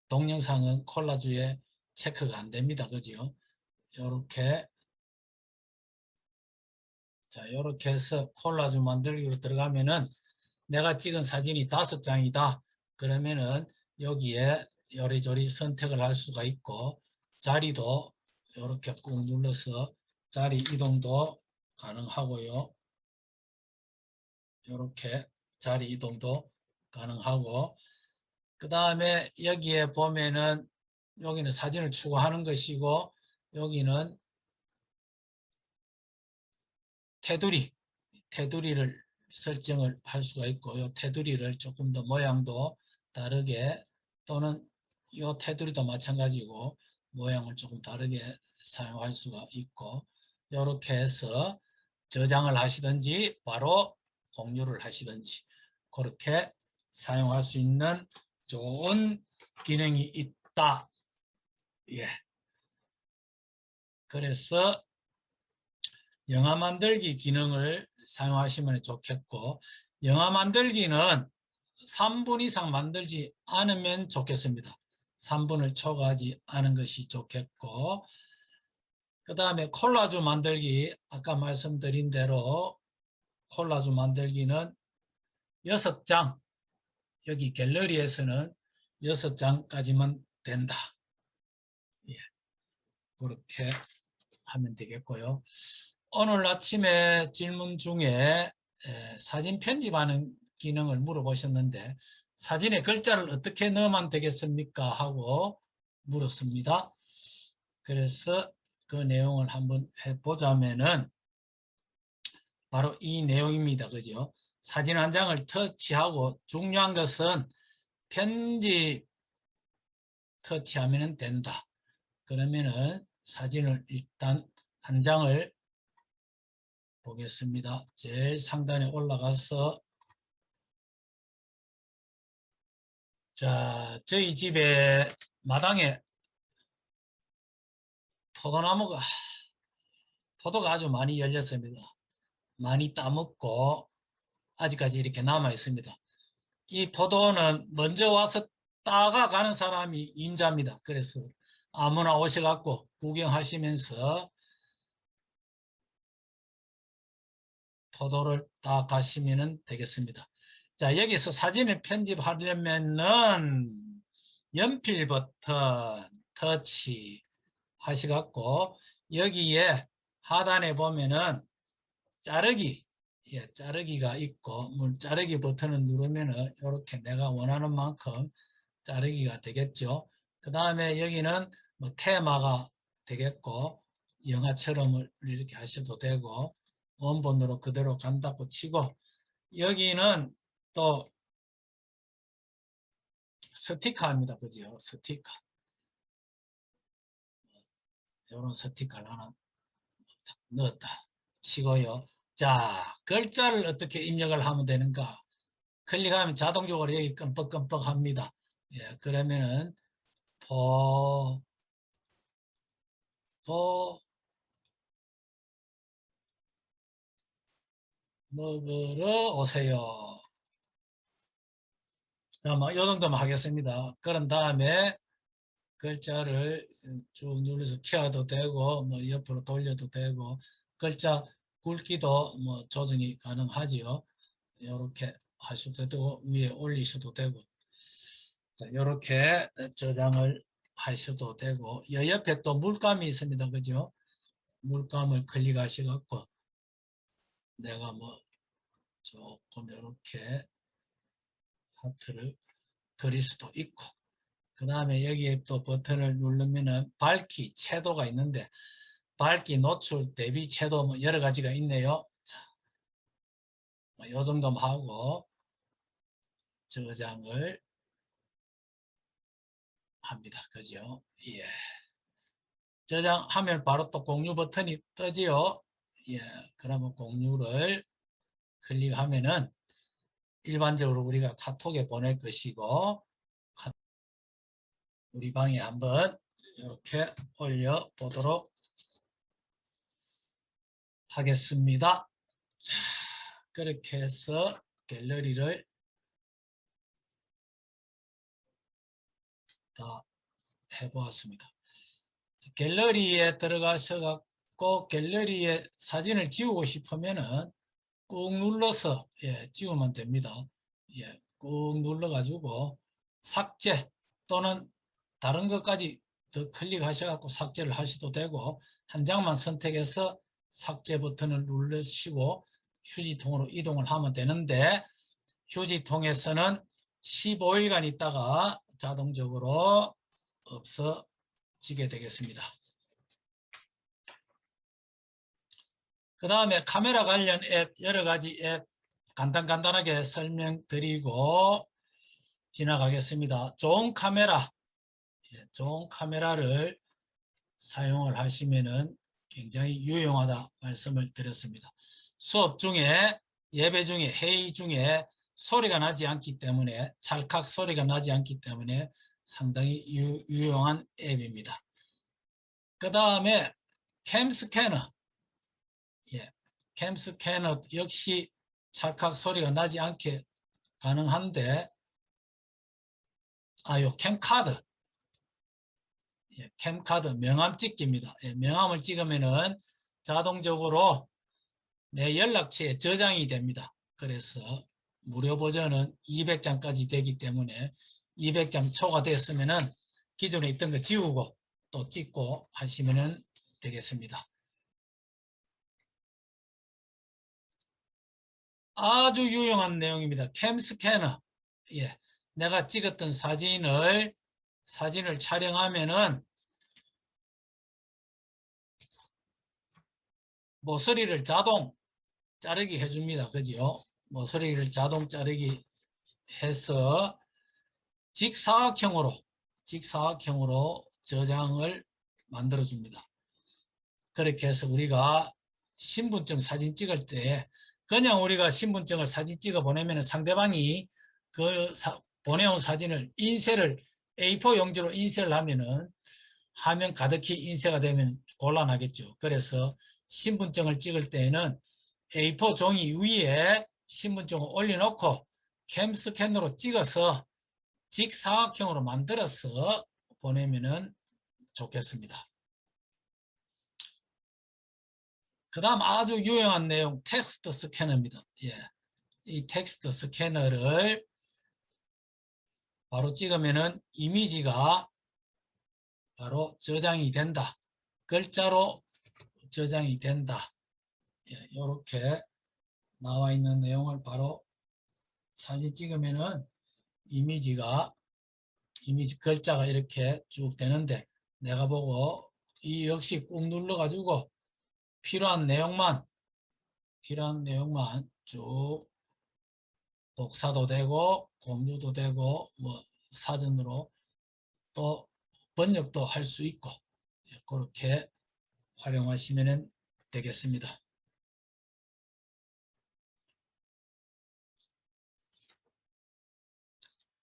동영상은 콜라주에 체크가 안 됩니다. 그죠? 요렇게. 자, 요렇게 해서 콜라주 만들기로 들어가면은 내가 찍은 사진이 5장이다. 그러면은 여기에 요리조리 선택을 할 수가 있고, 자리도 이렇게 꾹 눌러서 자리 이동도 가능하고요. 이렇게 자리 이동도 가능하고, 그 다음에 여기에 보면은 여기는 사진을 추가하는 것이고, 여기는 테두리를 설정을 할 수가 있고요. 테두리를 조금 더 모양도 다르게, 또는 이 테두리도 마찬가지고 모양을 조금 다르게 사용할 수가 있고, 이렇게 해서 저장을 하시든지 바로 공유를 하시든지 그렇게 사용할 수 있는 좋은 기능이 있다. 예. 그래서 영화 만들기 기능을 사용하시면 좋겠고, 영화 만들기는 3분 이상 만들지 않으면 좋겠습니다. 3분을 초과하지 않은 것이 좋겠고, 그 다음에 콜라주 만들기, 아까 말씀드린 대로 콜라주 만들기는 6장, 여기 갤러리에서는 6장까지만 된다. 예, 그렇게 하면 되겠고요. 오늘 아침에 질문 중에 사진 편집하는 기능을 물어보셨는데, 사진에 글자를 어떻게 넣으면 되겠습니까? 하고 물었습니다. 그래서 그 내용을 한번 해보자면은 바로 이 내용입니다. 그죠? 사진 한 장을 터치하고, 중요한 것은 편집 터치하면 된다. 그러면은 사진을 일단 한 장을 보겠습니다. 제일 상단에 올라가서, 자, 저희 집에 마당에 포도가 아주 많이 열렸습니다. 많이 따먹고 아직까지 이렇게 남아 있습니다. 이 포도는 먼저 와서 따가 가는 사람이 임자입니다. 그래서 아무나 오셔갖고 구경하시면서 포도를 따 가시면 되겠습니다. 자, 여기서 사진을 편집하려면은 연필 버튼 터치 하시갖고, 여기에 하단에 보면은 자르기가 있고, 자르기 버튼을 누르면은 이렇게 내가 원하는 만큼 자르기가 되겠죠. 그 다음에 여기는 뭐 테마가 되겠고 영화처럼 이렇게 하셔도 되고 원본으로 그대로 간다고 치고 여기는 또 스티커입니다. 그죠? 스티커. 이런 스티커를 하나 넣었다 치고요. 자, 글자를 어떻게 입력을 하면 되는가? 클릭하면 자동적으로 여기 끔뻑끔뻑 합니다. 예, 그러면은 먹으러 오세요. 자, 뭐, 요 정도만 하겠습니다. 그런 다음에 글자를 쭉 눌러서 키워도 되고, 뭐, 옆으로 돌려도 되고, 글자 굵기도 뭐 조정이 가능하지요. 이렇게 하셔도 되고, 위에 올리셔도 되고, 이렇게 저장을 하셔도 되고, 이 옆에 또 물감이 있습니다. 그죠? 물감을 클릭하셔갖고, 내가 뭐, 조금 이렇게 하트를 그릴 수도 있고 그 다음에 여기에 또 버튼을 누르면은 밝기 채도가 있는데 밝기 노출 대비 채도 뭐 여러 가지가 있네요. 자, 요 정도만 하고 저장을 합니다. 그죠? 예. 저장하면 바로 또 공유 버튼이 뜨지요. 예. 그러면 공유를 클릭하면은 일반적으로 우리가 카톡에 보낼 것이고 우리 방에 한번 이렇게 올려 보도록 하겠습니다. 자, 그렇게 해서 갤러리를 다 해보았습니다. 갤러리에 들어가셔 갖고 갤러리에 사진을 지우고 싶으면은 꾹 눌러서 지우면 됩니다. 꾹 눌러 가지고 삭제 또는 다른 것까지 더 클릭하셔 갖고 삭제를 하셔도 되고 한 장만 선택해서 삭제 버튼을 누르시고 휴지통으로 이동을 하면 되는데 휴지통에서는 15일간 있다가 자동적으로 없어지게 되겠습니다. 그 다음에 카메라 관련 앱 여러 가지 앱 간단하게 설명드리고 지나가겠습니다. 좋은 카메라를 사용을 하시면은 굉장히 유용하다 말씀을 드렸습니다. 수업 중에 예배 중에 회의 중에 소리가 나지 않기 때문에 찰칵 소리가 나지 않기 때문에 상당히 유용한 앱입니다. 그 다음에 캠스캐너 캠스캐너 역시 찰칵 소리가 나지 않게 가능한데 요 캠카드 캠카드 명함 찍기입니다. 명함을 찍으면은 자동적으로 내 연락처에 저장이 됩니다. 그래서 무료 버전은 200장까지 되기 때문에 200장 초과됐으면은 기존에 있던 거 지우고 또 찍고 하시면 되겠습니다. 아주 유용한 내용입니다. 캠스캐너. 내가 찍었던 사진을 촬영하면은 모서리를 자동 자르기 해줍니다. 그죠? 모서리를 자동 자르기 해서 직사각형으로 저장을 만들어 줍니다. 그렇게 해서 우리가 신분증 사진 찍을 때 그냥 우리가 신분증을 사진 찍어 보내면 상대방이 그 보내온 사진을 인쇄를 A4 용지로 인쇄를 하면은 화면 가득히 인쇄가 되면 곤란하겠죠. 그래서 신분증을 찍을 때에는 A4 종이 위에 신분증을 올려놓고 캠스캔으로 찍어서 직사각형으로 만들어서 보내면은 좋겠습니다. 그 다음 아주 유용한 내용 텍스트 스캐너입니다. 이 텍스트 스캐너를 바로 찍으면은 이미지가 바로 저장이 된다. 글자로 저장이 된다. 이렇게 나와 있는 내용을 바로 사진 찍으면은 이미지가 이미지 글자가 이렇게 쭉 되는데 내가 보고 이 역시 꾹 눌러 가지고 필요한 내용만 쭉 복사도 되고 공유도 되고 뭐 사전으로 또 번역도 할 수 있고 그렇게 활용하시면 되겠습니다.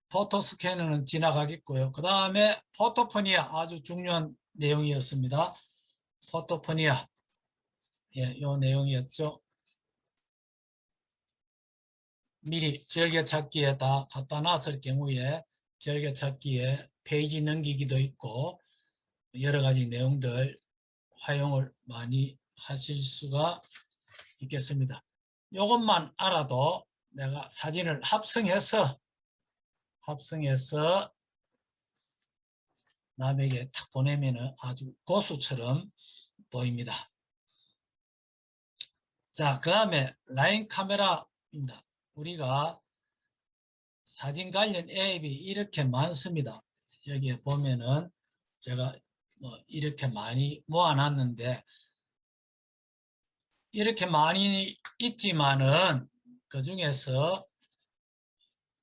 포토 스캐너는 지나가겠고요. 그 다음에 포토포니아 아주 중요한 내용이었습니다. 포토포니아 요 내용이었죠. 미리 즐겨찾기에 다 갖다 놨을 경우에 즐겨찾기에 페이지 넘기기도 있고 여러 가지 내용들 활용을 많이 하실 수가 있겠습니다. 이것만 알아도 내가 사진을 합성해서 남에게 탁 보내면 아주 고수처럼 보입니다. 자, 그 다음에 라인 카메라입니다. 우리가 사진 관련 앱이 이렇게 많습니다. 여기에 보면은 제가 뭐 이렇게 많이 모아놨는데 이렇게 많이 있지만은 그 중에서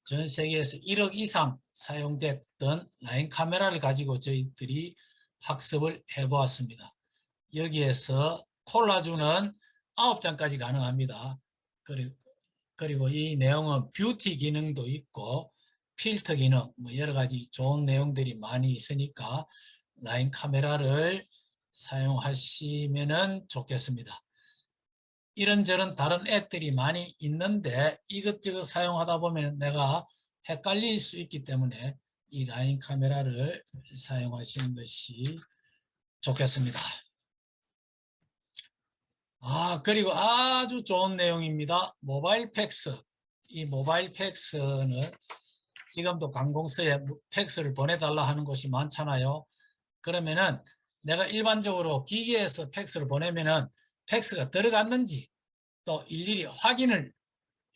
전 세계에서 1억 이상 사용됐던 라인 카메라를 가지고 저희들이 학습을 해보았습니다. 여기에서 콜라주는 9장까지 가능합니다. 그리고 이 내용은 뷰티 기능도 있고 필터 기능 뭐 여러 가지 좋은 내용들이 많이 있으니까 라인 카메라를 사용하시면 좋겠습니다. 이런저런 다른 앱들이 많이 있는데 이것저것 사용하다 보면 내가 헷갈릴 수 있기 때문에 이 라인 카메라를 사용하시는 것이 좋겠습니다. 그리고 아주 좋은 내용입니다. 모바일 팩스. 이 모바일 팩스는 지금도 관공서에 팩스를 보내달라 하는 곳이 많잖아요. 그러면은 내가 일반적으로 기계에서 팩스를 보내면은 팩스가 들어갔는지 또 일일이 확인을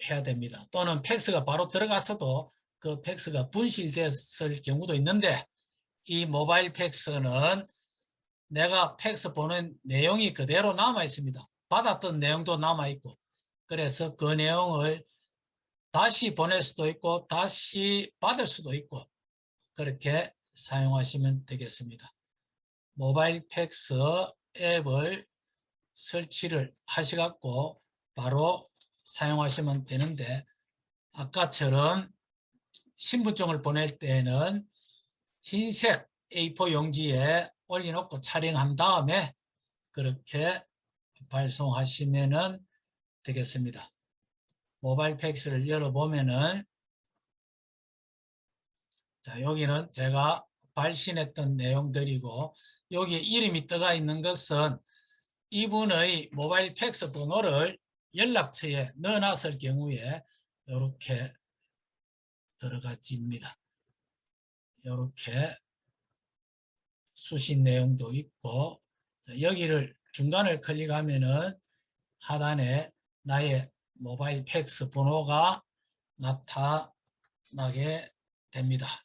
해야 됩니다. 또는 팩스가 바로 들어갔어도 그 팩스가 분실됐을 경우도 있는데 이 모바일 팩스는 내가 팩스 보낸 내용이 그대로 남아 있습니다. 받았던 내용도 남아 있고 그래서 그 내용을 다시 보낼 수도 있고 다시 받을 수도 있고 그렇게 사용하시면 되겠습니다. 모바일 팩스 앱을 설치를 하셔갖고 바로 사용하시면 되는데 아까처럼 신분증을 보낼 때는 흰색 A4 용지에 올려놓고 촬영한 다음에 그렇게 발송하시면 되겠습니다. 모바일 팩스를 열어보면은 자 여기는 제가 발신했던 내용들이고 여기에 이름이 떠가 있는 것은 이분의 모바일 팩스 번호를 연락처에 넣어놨을 경우에 이렇게 들어가집니다. 이렇게 수신 내용도 있고 여기를 중간을 클릭하면은 하단에 나의 모바일 팩스 번호가 나타나게 됩니다.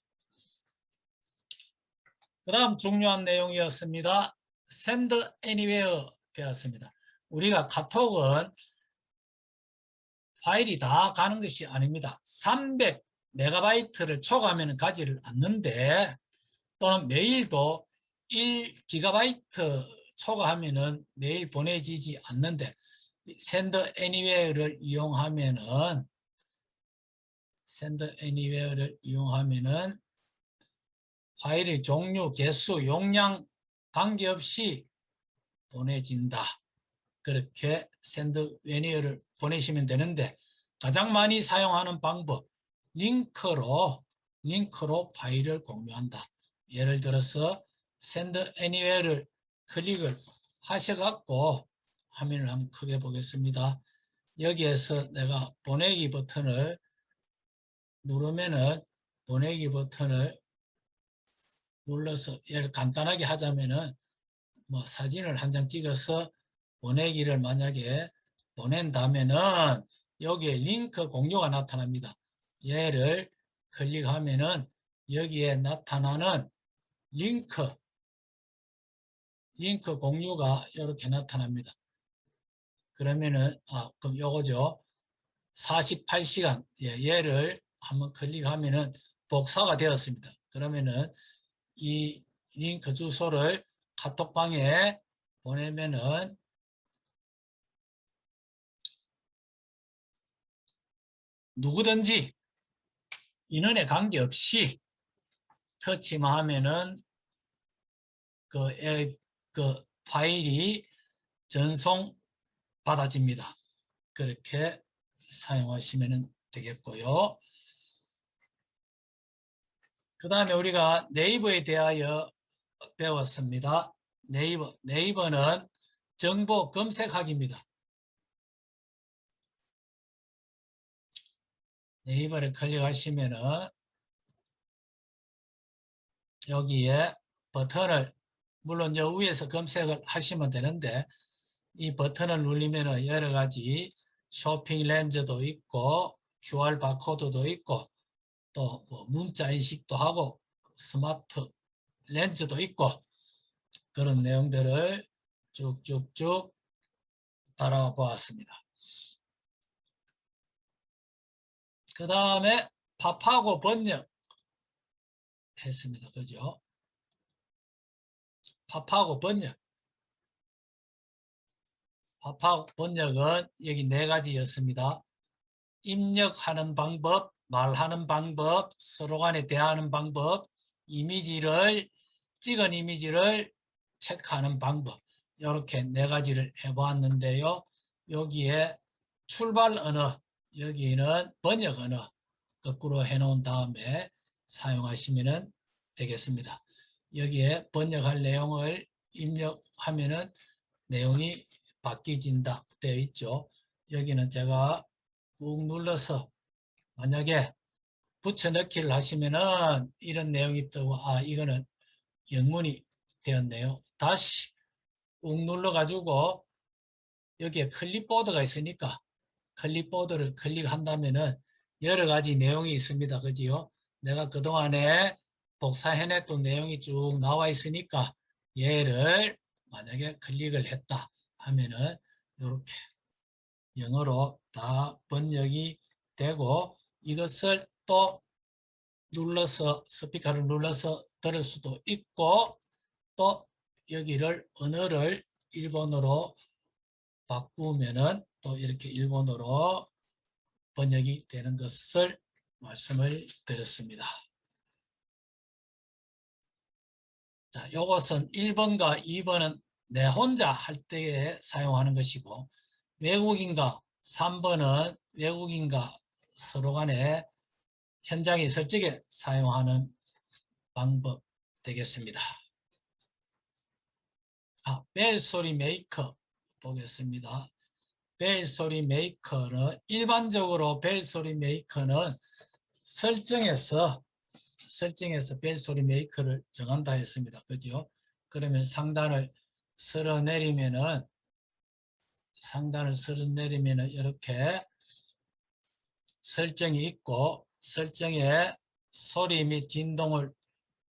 그 다음 중요한 내용이었습니다. Send Anywhere 되었습니다. 우리가 카톡은 파일이 다 가는 것이 아닙니다. 300MB를 초과하면 가지를 않는데 또는 메일도 1GB 초과하면은 메일 보내지지 않는데 Send Anywhere를 이용하면은 파일의 종류, 개수, 용량 관계없이 보내진다. 그렇게 Send Anywhere를 보내시면 되는데 가장 많이 사용하는 방법 링크로 파일을 공유한다. 예를 들어서 Send Anywhere를 클릭을 하셔갖고 화면을 한번 크게 보겠습니다. 여기에서 내가 보내기 버튼을 누르면은 보내기 버튼을 눌러서 예를 간단하게 하자면은 뭐 사진을 한 장 찍어서 보내기를 만약에 보낸다면은 여기에 링크 공유가 나타납니다. 얘를 클릭하면은 여기에 나타나는 링크 공유가 이렇게 나타납니다. 그러면은 그럼 요거죠. 48시간 얘를 한번 클릭하면은 복사가 되었습니다. 그러면은 이 링크 주소를 카톡방에 보내면은 누구든지 인원에 관계없이 터치만 하면은 그 파일이 전송 받아집니다. 그렇게 사용하시면 되겠고요. 그 다음에 우리가 네이버에 대하여 배웠습니다. 네이버는 정보 검색하기입니다. 네이버를 클릭하시면은 여기에 버튼을 물론 여 위에서 검색을 하시면 되는데 이 버튼을 누르면은 여러 가지 쇼핑 렌즈도 있고 QR 바코드도 있고 또 뭐 문자 인식도 하고 스마트 렌즈도 있고 그런 내용들을 쭉쭉쭉 따라보았습니다. 그 다음에 팝하고 번역 했습니다. 그죠? 팝하고 번역. 팝하고 번역은 여기 4가지였습니다. 입력하는 방법, 말하는 방법, 서로 간에 대화하는 방법, 찍은 이미지를 체크하는 방법. 이렇게 4가지를 해보았는데요. 여기에 출발 언어, 여기는 번역 언어 거꾸로 해놓은 다음에 사용하시면 되겠습니다. 여기에 번역할 내용을 입력하면은 내용이 바뀌진다 되어 있죠. 여기는 제가 꾹 눌러서 만약에 붙여넣기를 하시면은 이런 내용이 뜨고 이거는 영문이 되었네요. 다시 꾹 눌러 가지고 여기에 클립보드가 있으니까 클립보드를 클릭한다면은 여러 가지 내용이 있습니다. 그지요? 내가 그동안에 복사해냈던 내용이 쭉 나와 있으니까 얘를 만약에 클릭을 했다 하면은 이렇게 영어로 다 번역이 되고 이것을 또 눌러서 스피커를 눌러서 들을 수도 있고 또 여기를 언어를 일본어로 바꾸면은 또 이렇게 일본어로 번역이 되는 것을 말씀을 드렸습니다. 자, 요것은 1번과 2번은 내 혼자 할 때에 사용하는 것이고 외국인과 3번은 외국인과 서로 간에 현장에 있을 적에 사용하는 방법 되겠습니다. 벨소리 메이커 보겠습니다. 벨소리 메이커는 일반적으로 벨소리 메이커는 설정에서 벨소리 메이커를 정한다 했습니다. 그죠? 그러면 상단을 쓸어내리면은 이렇게 설정이 있고 설정에 소리 및 진동을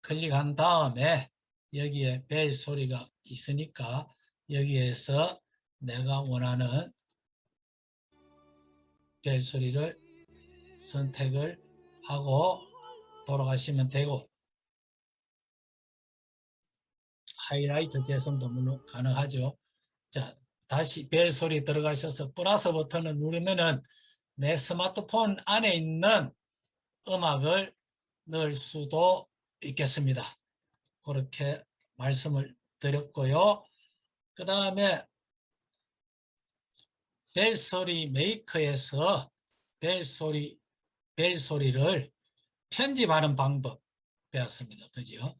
클릭한 다음에 여기에 벨 소리가 있으니까 여기에서 내가 원하는 벨 소리를 선택을 하고 돌아가시면 되고 하이라이트 재생도 물론 가능하죠. 자, 다시 벨 소리 들어가셔서 플러스 버튼을 누르면은 내 스마트폰 안에 있는 음악을 넣을 수도 있겠습니다. 그렇게 말씀을 드렸고요. 그 다음에 벨소리 메이커에서 벨소리를 편집하는 방법 배웠습니다. 그죠?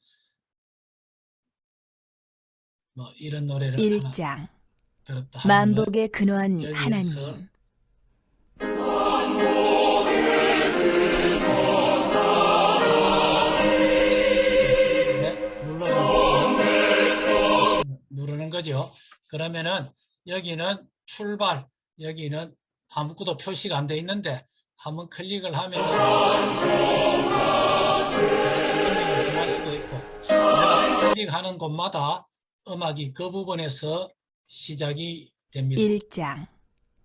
뭐 이런 노래를
1장
들었다 하면
만복의 근원
여기에서
하나님.
누르는 거죠. 그러면은 여기는 출발, 여기는 아무것도 표시가 안 돼 있는데 한번 클릭을 하면 음악을 정할 수도 있고 내가 클릭하는 곳마다 음악이 그 부분에서 시작이 됩니다.
1장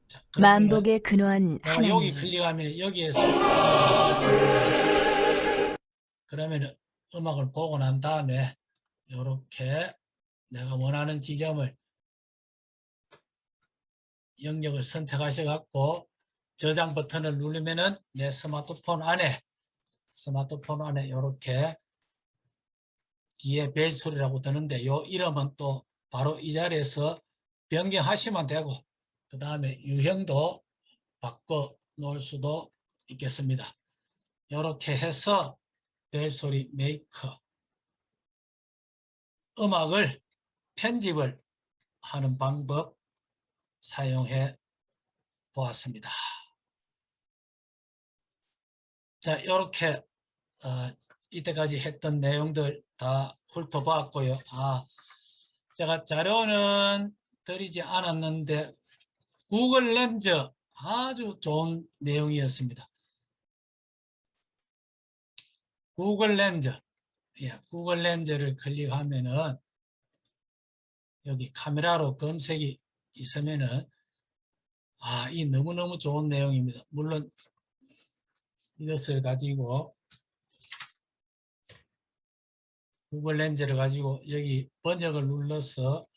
자, 그러면은
만복의 근원
내가 여기
하나님
클릭하면 여기에서 그러면 음악을 보고 난 다음에 이렇게 내가 원하는 지점을 영역을 선택하셔 갖고 저장 버튼을 누르면은 내 스마트폰 안에 이렇게 뒤에 벨 소리라고 뜨는데 요 이름은 또 바로 이 자리에서 변경하시면 되고 그 다음에 유형도 바꿔 놓을 수도 있겠습니다. 이렇게 해서 벨소리 메이커 음악을 편집을 하는 방법 사용해 보았습니다. 자, 이렇게 이때까지 했던 내용들 다 훑어보았고요. 제가 자료는 드리지 않았는데 구글 렌즈 아주 좋은 내용이었습니다. 구글 렌즈, 구글 렌즈를 클릭하면은 여기 카메라로 검색이 있으면은 이 너무너무 좋은 내용입니다. 물론 이것을 가지고 구글 렌즈를 가지고 여기 번역을 눌러서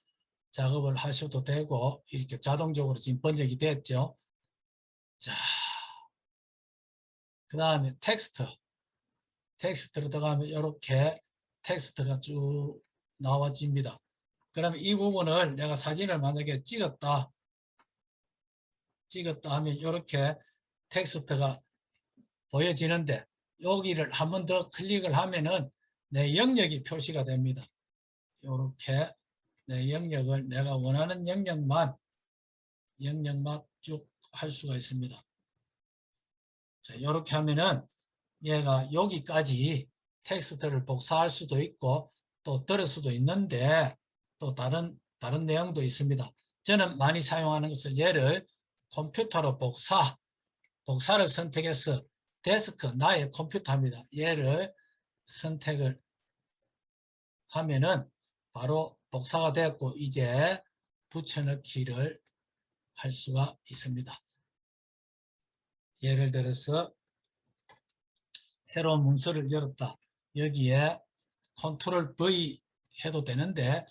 작업을 하셔도 되고 이렇게 자동적으로 지금 번역이 됐죠. 자, 그 다음에 텍스트로 들어가면 이렇게 텍스트가 쭉 나와집니다. 그러면 이 부분을 내가 사진을 만약에 찍었다 하면 이렇게 텍스트가 보여지는데 여기를 한 번 더 클릭을 하면은 내 영역이 표시가 됩니다. 이렇게 내 영역을 내가 원하는 영역만 쭉 할 수가 있습니다. 자, 이렇게 하면은 얘가 여기까지 텍스트를 복사할 수도 있고 또 들을 수도 있는데 또 다른 내용도 있습니다. 저는 많이 사용하는 것은 얘를 컴퓨터로 복사를 선택해서 데스크 나의 컴퓨터입니다. 얘를 선택을 하면은 바로 복사가 되었고 이제 붙여넣기를 할 수가 있습니다. 예를 들어서 새로운 문서를 열었다. 여기에 컨트롤 V 해도 되는데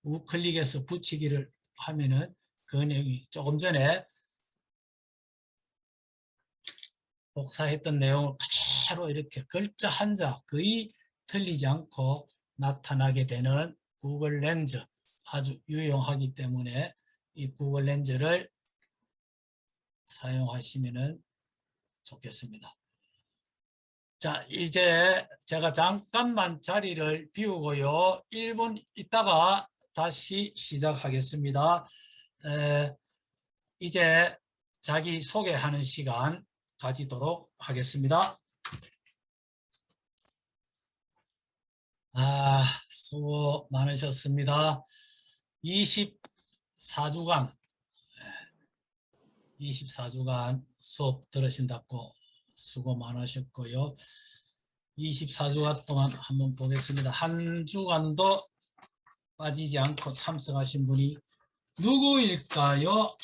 우클릭해서 붙이기를 하면은 그 내용이 조금 전에 복사했던 내용을 그대로 이렇게 글자 한자 거의 틀리지 않고 나타나게 되는 구글 렌즈 아주 유용하기 때문에 이 구글 렌즈를 사용하시면 좋겠습니다. 자, 이제 제가 잠깐만 자리를 비우고요. 1분 있다가 다시 시작하겠습니다. 이제 자기 소개하는 시간 가지도록 하겠습니다. 수고 많으셨습니다. 24주간 수업 들으신다고 수고 많으셨고요. 24주간 동안 한번 보겠습니다. 한 주간도 빠지지 않고 참석하신 분이 누구일까요?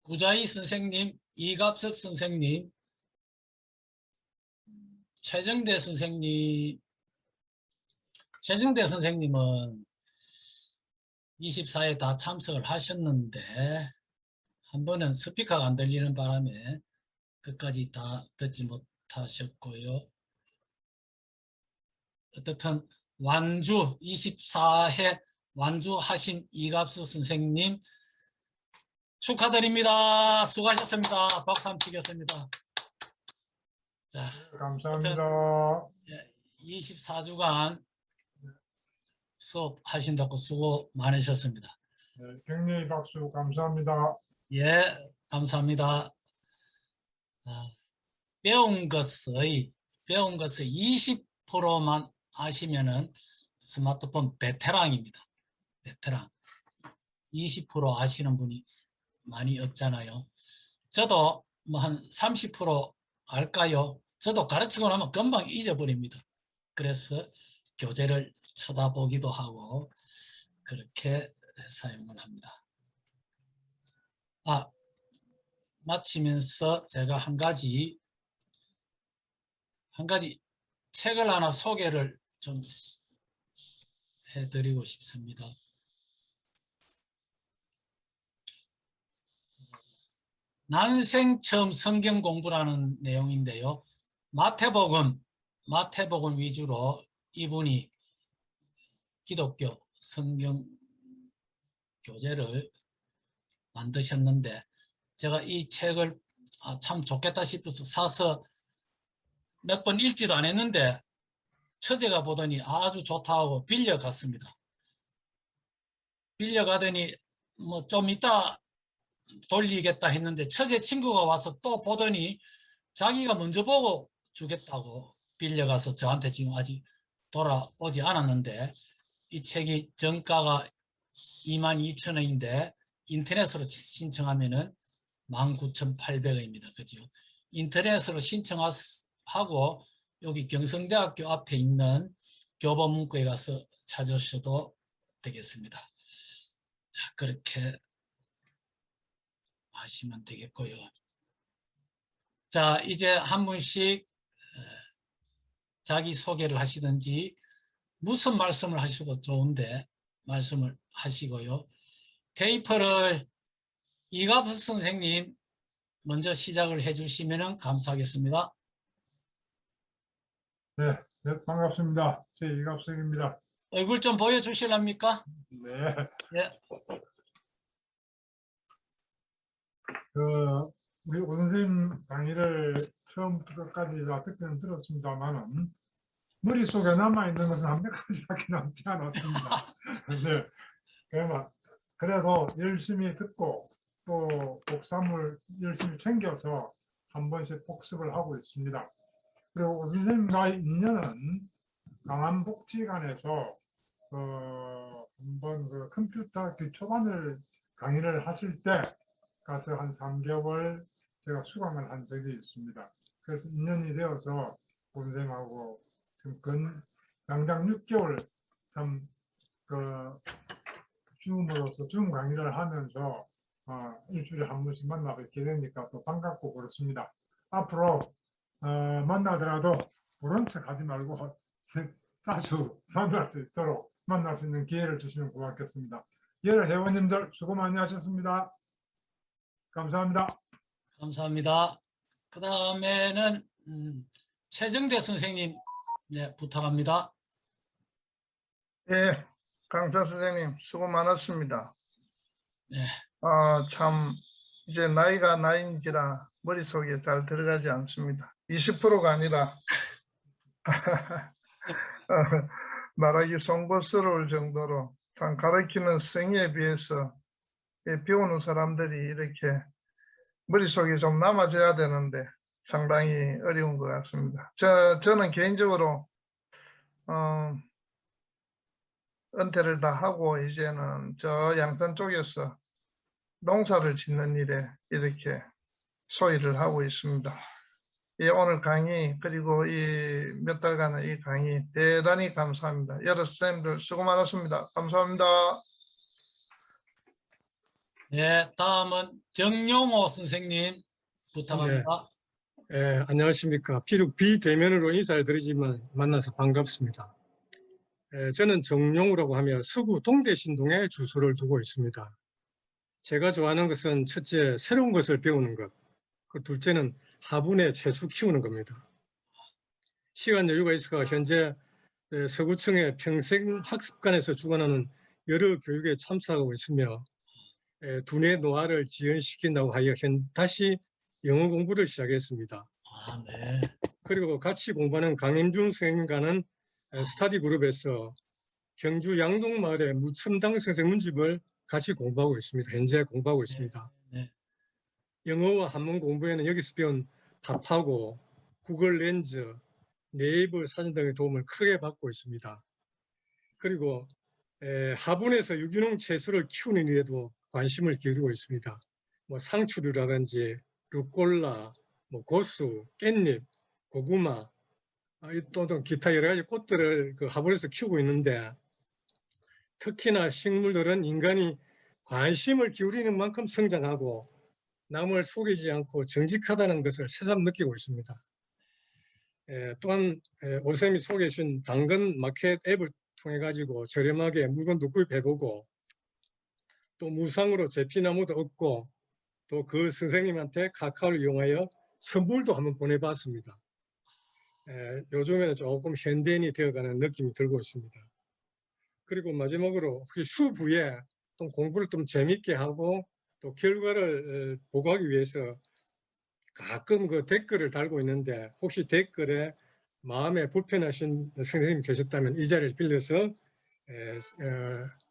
구자희 선생님, 이갑석 선생님, 최정대 선생님은 24에 다 참석을 하셨는데 한 번은 스피커가 안 들리는 바람에 끝까지 다 듣지 못하셨고요. 어떻든 완주 24회 완주하신 이갑수 선생님 축하드립니다. 수고하셨습니다. 박수 한번 치겠습니다. 자,
감사합니다.
24주간 수업하신다고 수고 많으셨습니다.
네, 격려의 박수 감사합니다.
예, 감사합니다. 배운 것의 20%만 아시면은 스마트폰 베테랑입니다. 베테랑. 20% 아시는 분이 많이 없잖아요. 저도 뭐 한 30% 알까요? 저도 가르치고 나면 금방 잊어버립니다. 그래서 교재를 쳐다보기도 하고 그렇게 사용을 합니다. 마치면서 제가 한 가지 책을 하나 소개를 좀 해드리고 싶습니다. 난생 처음 성경 공부라는 내용인데요. 마태복음 위주로 이분이 기독교 성경 교재를 만드셨는데 제가 이 책을 참 좋겠다 싶어서 사서 몇 번 읽지도 않았는데 처제가 보더니 아주 좋다 하고 빌려갔습니다. 빌려가더니 뭐 좀 이따 돌리겠다 했는데 처제 친구가 와서 또 보더니 자기가 먼저 보고 주겠다고 빌려가서 저한테 지금 아직 돌아오지 않았는데 이 책이 정가가 22,000원인데 인터넷으로 신청하면은 19,800원입니다. 그죠? 인터넷으로 신청하고 여기 경성대학교 앞에 있는 교보문고에 가서 찾으셔도 되겠습니다. 자, 그렇게 하시면 되겠고요. 자, 이제 한 분씩 자기 소개를 하시든지 무슨 말씀을 하셔도 좋은데 말씀을 하시고요. 테이프를 이갑수 선생님 먼저 시작을 해주시면 감사하겠습니다.
네, 반갑습니다. 제 이갑석입니다.
얼굴 좀 보여주실랍니까?
네,
예.
우리 오 선생님 강의를 처음부터 끝까지 다 듣기는 들었습니다만은 머릿속에 남아있는 것은 한 몇 가지밖에 남지 않았습니다. 네, 그래도 열심히 듣고 또 복사물 열심히 챙겨서 한 번씩 복습을 하고 있습니다. 그리고 오 선생님과의 인연은 강남복지관에서 한번 그 컴퓨터 기초반을 강의를 하실 때 가서 한 3개월 제가 수강을 한 적이 있습니다. 그래서 인연이 되어서 오 선생님하고 지금 당장 6개월 참 줌 강의를 하면서 일주일에 한 번씩 만나 뵙게 되니까 또 반갑고 그렇습니다. 앞으로 만나더라도 모른 척 하지 말고 자주 만날 수 있도록 만날 수 있는 기회를 주시면 고맙겠습니다. 회원님들 수고 많이 하셨습니다. 감사합니다.
감사합니다. 그 다음에는 최정대 선생님 네, 부탁합니다.
예, 강사 선생님 수고 많았습니다.
네.
참 이제 나이가 나이인지라 머릿속에 잘 들어가지 않습니다. 20%가 아니라 말하기 송구스러울 정도로 참 가르치는 성의에 비해서 배우는 사람들이 이렇게 머릿속에 좀 남아져야 되는데 상당히 어려운 것 같습니다. 저는 개인적으로 은퇴를 다 하고 이제는 저 양천 쪽에서 농사를 짓는 일에 이렇게 소일을 하고 있습니다. 예, 오늘 강의 그리고 이 몇 달간의 이 강의 대단히 감사합니다. 여러 선생님들 수고 많았습니다. 감사합니다.
네, 다음은 정용호 선생님 부탁합니다.
네, 안녕하십니까. 비록 비대면으로 인사를 드리지만 만나서 반갑습니다. 저는 정용우라고 하며 서구 동대신동에 주소를 두고 있습니다. 제가 좋아하는 것은 첫째, 새로운 것을 배우는 것. 그 둘째는 화분에 채소 키우는 겁니다. 시간 여유가 있어서 현재 서구청의 평생학습관에서 주관하는 여러 교육에 참석하고 있으며 두뇌 노화를 지연시킨다고 하여 다시 영어 공부를 시작했습니다.
네.
그리고 같이 공부하는 강임중 선생님과는 스터디 그룹에서 경주 양동마을의 무첨당 선생문집을 같이 공부하고 있습니다. 현재 공부하고 있습니다.
네.
영어와 한문 공부에는 여기서 배운 팝하고 구글 렌즈, 네이버 사전 등의 도움을 크게 받고 있습니다. 그리고 화분에서 유기농 채소를 키우는 일에도 관심을 기울이고 있습니다. 뭐 상추류라든지 루꼴라, 뭐 고수, 깻잎, 고구마, 또 기타 여러 가지 꽃들을 그 화분에서 키우고 있는데, 특히나 식물들은 인간이 관심을 기울이는 만큼 성장하고 남을 속이지 않고 정직하다는 것을 새삼 느끼고 있습니다. 또한 오쌤이 소개해 주신 당근 마켓 앱을 통해 가지고 저렴하게 물건도 구입해보고, 또 무상으로 제피나무도 얻고, 또 그 선생님한테 카카오를 이용하여 선물도 한번 보내봤습니다. 요즘에는 조금 현대인이 되어가는 느낌이 들고 있습니다. 그리고 마지막으로 수업 후에 또 공부를 좀 재밌게 하고 또 결과를 보고하기 위해서 가끔 그 댓글을 달고 있는데, 혹시 댓글에 마음에 불편하신 선생님이 계셨다면 이 자리를 빌려서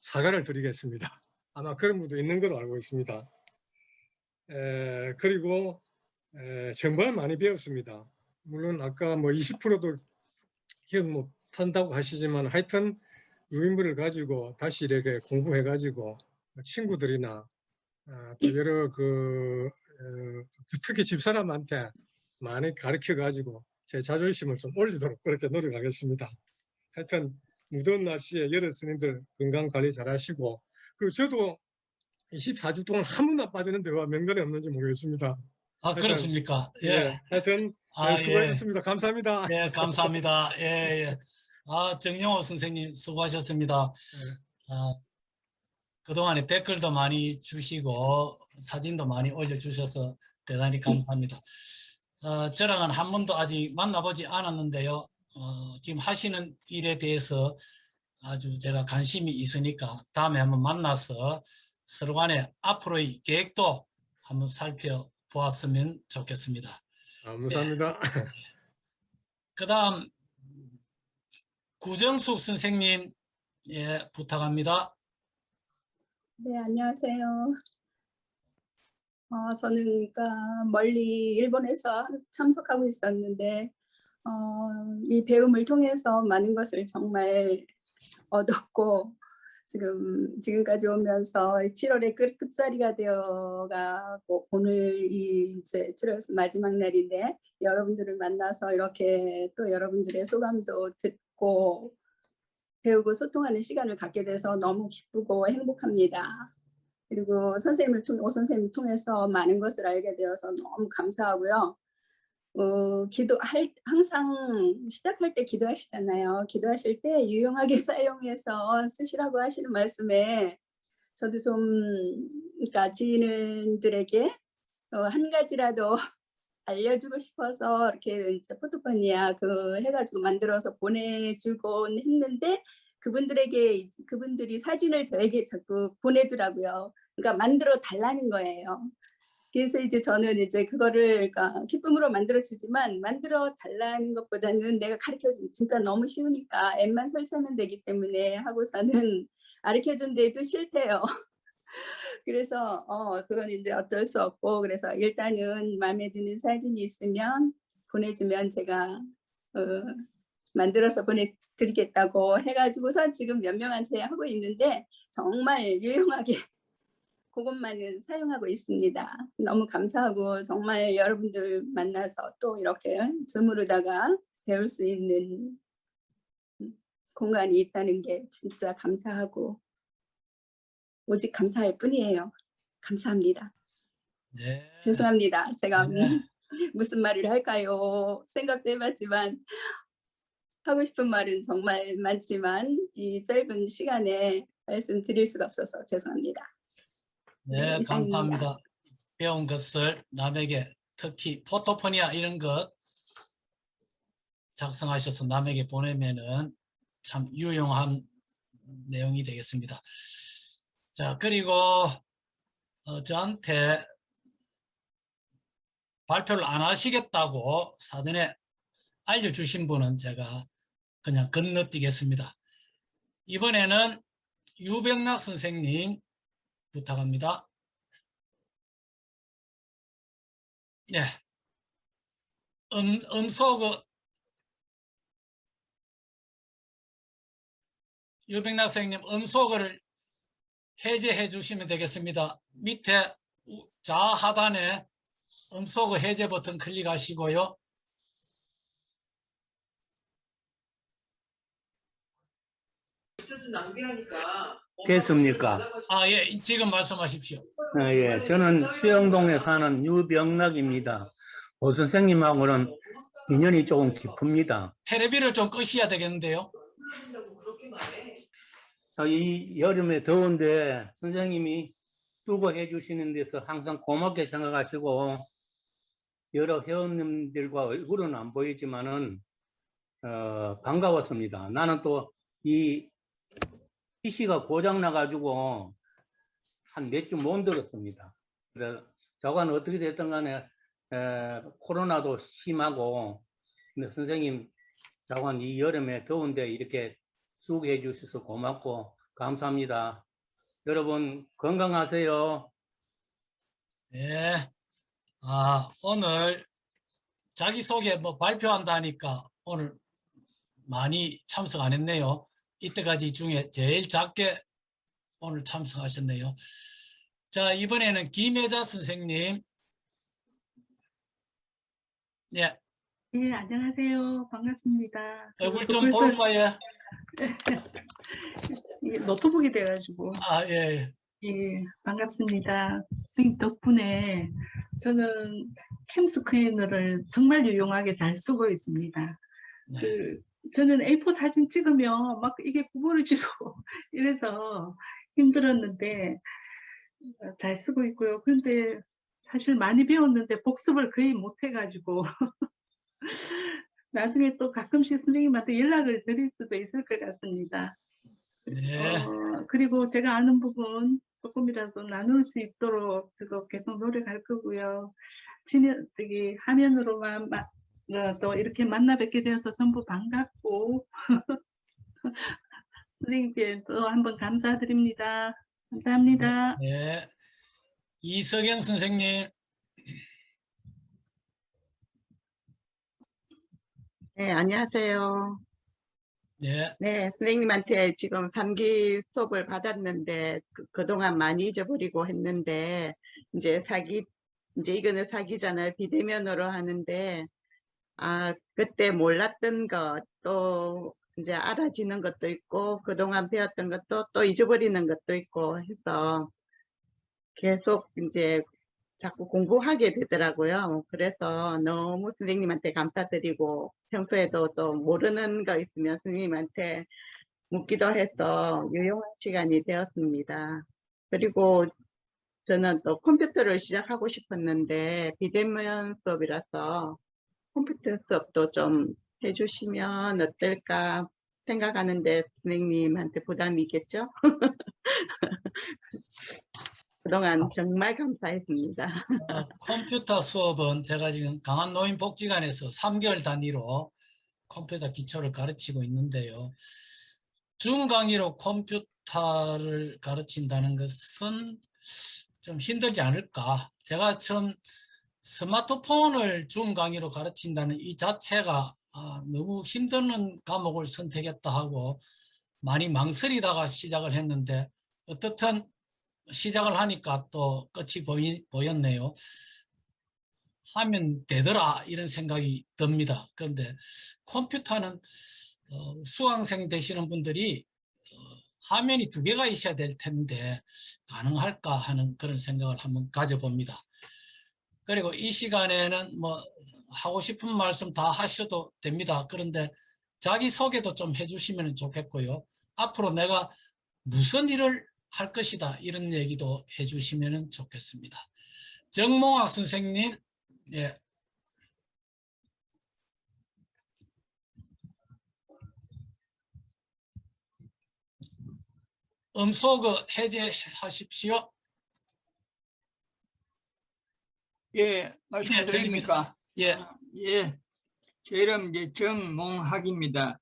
사과를 드리겠습니다. 아마 그런 분도 있는 걸로 알고 있습니다. 그리고 정말 많이 배웠습니다. 물론 아까 뭐 20%도 기억 못한다고 하시지만, 하여튼 유인물을 가지고 다시 이렇게 공부해 가지고 친구들이나 또 여러 특히 집사람한테 많이 가르쳐 가지고 제 자존심을 좀 올리도록 그렇게 노력하겠습니다. 하여튼 무더운 날씨에 여러 스님들 건강 관리 잘 하시고, 그리고 저도 24주 동안 한 번도 안 빠지는데 왜 명단이 없는지 모르겠습니다.
아, 그렇습니까? 예.
하여튼
예.
수고하셨습니다. 감사합니다.
예, 감사합니다. 예. 정영호 선생님 수고하셨습니다. 그동안에 댓글도 많이 주시고 사진도 많이 올려주셔서 대단히 감사합니다. 저랑은 한 번도 아직 만나보지 않았는데요. 지금 하시는 일에 대해서 아주 제가 관심이 있으니까 다음에 한번 만나서 서로 간에 앞으로의 계획도 한번 살펴보았으면 좋겠습니다.
감사합니다.
그 다음 구정숙 선생님, 부탁합니다.
네, 안녕하세요. 저는 그러니까 멀리 일본에서 참석하고 있었는데 이 배움을 통해서 많은 것을 정말 얻었고, 지금까지 오면서 7월의 끝자리가 되어가고 오늘이 이제 7월 마지막 날인데, 여러분들을 만나서 이렇게 또 여러분들의 소감도 듣고 배우고 소통하는 시간을 갖게 돼서 너무 기쁘고 행복합니다. 그리고 오 선생님을 통해서 많은 것을 알게 되어서 너무 감사하고요. 항상 시작할 때 기도하시잖아요. 기도하실 때 유용하게 사용해서 쓰시라고 하시는 말씀에 저도 좀, 그러니까 지인들에게 한 가지라도 알려주고 싶어서 이렇게 이제 포토포니아 해가지고 만들어서 보내주곤 했는데, 그분들이 사진을 저에게 자꾸 보내더라고요. 그러니까 만들어 달라는 거예요. 그래서 이제 저는 이제 그거를 그러니까 기쁨으로 만들어 주지만, 만들어 달라는 것보다는 내가 가르쳐 주면 진짜 너무 쉬우니까 앱만 설치하면 되기 때문에 하고서는 가르쳐 준 데도 싫대요. 그래서 그건 이제 어쩔 수 없고, 그래서 일단은 마음에 드는 사진이 있으면 보내주면 제가 만들어서 보내드리겠다고 해가지고서 지금 몇 명한테 하고 있는데, 정말 유용하게 그것만은 사용하고 있습니다. 너무 감사하고, 정말 여러분들 만나서 또 이렇게 줌으로다가 배울 수 있는 공간이 있다는 게 진짜 감사하고 오직 감사할 뿐이에요. 감사합니다.
네.
죄송합니다. 제가
네.
무슨 말을 할까요? 생각도 해봤지만 하고 싶은 말은 정말 많지만 이 짧은 시간에 말씀드릴 수가 없어서 죄송합니다.
네,
이상입니다.
감사합니다. 배운 것을 남에게, 특히 포토포니아 이런 것 작성하셔서 남에게 보내면은 참 유용한 내용이 되겠습니다. 자, 그리고 저한테 발표를 안 하시겠다고 사전에 알려주신 분은 제가 그냥 건너뛰겠습니다. 이번에는 유병락 선생님 부탁합니다. 네. 유병락 선생님 음소거를 해제해 주시면 되겠습니다. 밑에 좌하단에 음소거 해제 버튼 클릭하시고요.
됐습니까?
예, 지금 말씀하십시오.
예, 저는 수영동에 사는 유병락입니다. 오 선생님하고는 인연이 조금 깊습니다.
테레비를 좀 끄셔야 되겠는데요.
이 여름에 더운데 선생님이 수고해 주시는 데서 항상 고맙게 생각하시고 여러 회원님들과 얼굴은 안 보이지만은 반가웠습니다. 나는 또 이 PC가 고장 나가지고 한 몇 주 못 들었습니다. 그래서 저건 어떻게 됐든 간에 코로나도 심하고 근데 선생님 저건 이 여름에 더운데 이렇게 수고해 주셔서 고맙고 감사합니다. 여러분 건강하세요.
예. 오늘 자기소개 발표한다니까 오늘 많이 참석 안 했네요. 이때까지 중에 제일 작게 오늘 참석하셨네요. 자, 이번에는 김혜자 선생님. 예.
예, 안녕하세요. 반갑습니다.
얼굴 좀 보는 거예요.
노트북이 돼가지고.
예.
예, 반갑습니다. 선생님 덕분에 저는 캠스크리너를 정말 유용하게 잘 쓰고 있습니다.
네.
저는 A4 사진 찍으면 막 이게 구부러지고 이래서 힘들었는데 잘 쓰고 있고요. 근데 사실 많이 배웠는데 복습을 거의 못 해가지고 나중에 또 가끔씩 선생님한테 연락을 드릴 수도 있을 것 같습니다.
네.
그리고 제가 아는 부분 조금이라도 나눌 수 있도록 저도 계속 노력할 거고요. 화면으로만 또 이렇게 만나 뵙게 되어서 전부 반갑고 선생님께 또 한번 감사드립니다. 감사합니다.
네. 이석연 선생님.
네, 안녕하세요.
네.
네, 선생님한테 지금 3기 수업을 받았는데 그동안 많이 잊어버리고 했는데 이제 이거는 사기잖아요. 비대면으로 하는데 그때 몰랐던 것 또 이제 알아지는 것도 있고 그동안 배웠던 것도 또 잊어버리는 것도 있고 해서 계속 이제 자꾸 공부하게 되더라고요. 그래서 너무 선생님한테 감사드리고 평소에도 또 모르는 거 있으면 선생님한테 묻기도 해서 유용한 시간이 되었습니다. 그리고 저는 또 컴퓨터를 시작하고 싶었는데 비대면 수업이라서 컴퓨터 수업도 좀 해주시면 어떨까 생각하는데 선생님한테 부담이 있겠죠? 그동안 정말 감사했습니다.
컴퓨터 수업은 제가 지금 강한노인복지관에서 3개월 단위로 컴퓨터 기초를 가르치고 있는데요. 줌 강의로 컴퓨터를 가르친다는 것은 좀 힘들지 않을까. 제가 처음 스마트폰을 줌 강의로 가르친다는 이 자체가 너무 힘든 과목을 선택했다 하고 많이 망설이다가 시작을 했는데 어떻든 시작을 하니까 또 끝이 보였네요. 하면 되더라 이런 생각이 듭니다. 그런데 컴퓨터는 수강생 되시는 분들이 화면이 2개가 있어야 될 텐데 가능할까 하는 그런 생각을 한번 가져봅니다. 그리고 이 시간에는 하고 싶은 말씀 다 하셔도 됩니다. 그런데 자기소개도 좀 해주시면 좋겠고요. 앞으로 내가 무슨 일을 할 것이다 이런 얘기도 해주시면 좋겠습니다. 정몽학 선생님. 예. 음소거 해제하십시오.
예, 말씀드립니까?
예.
예, 제 이름 이제 정몽학입니다.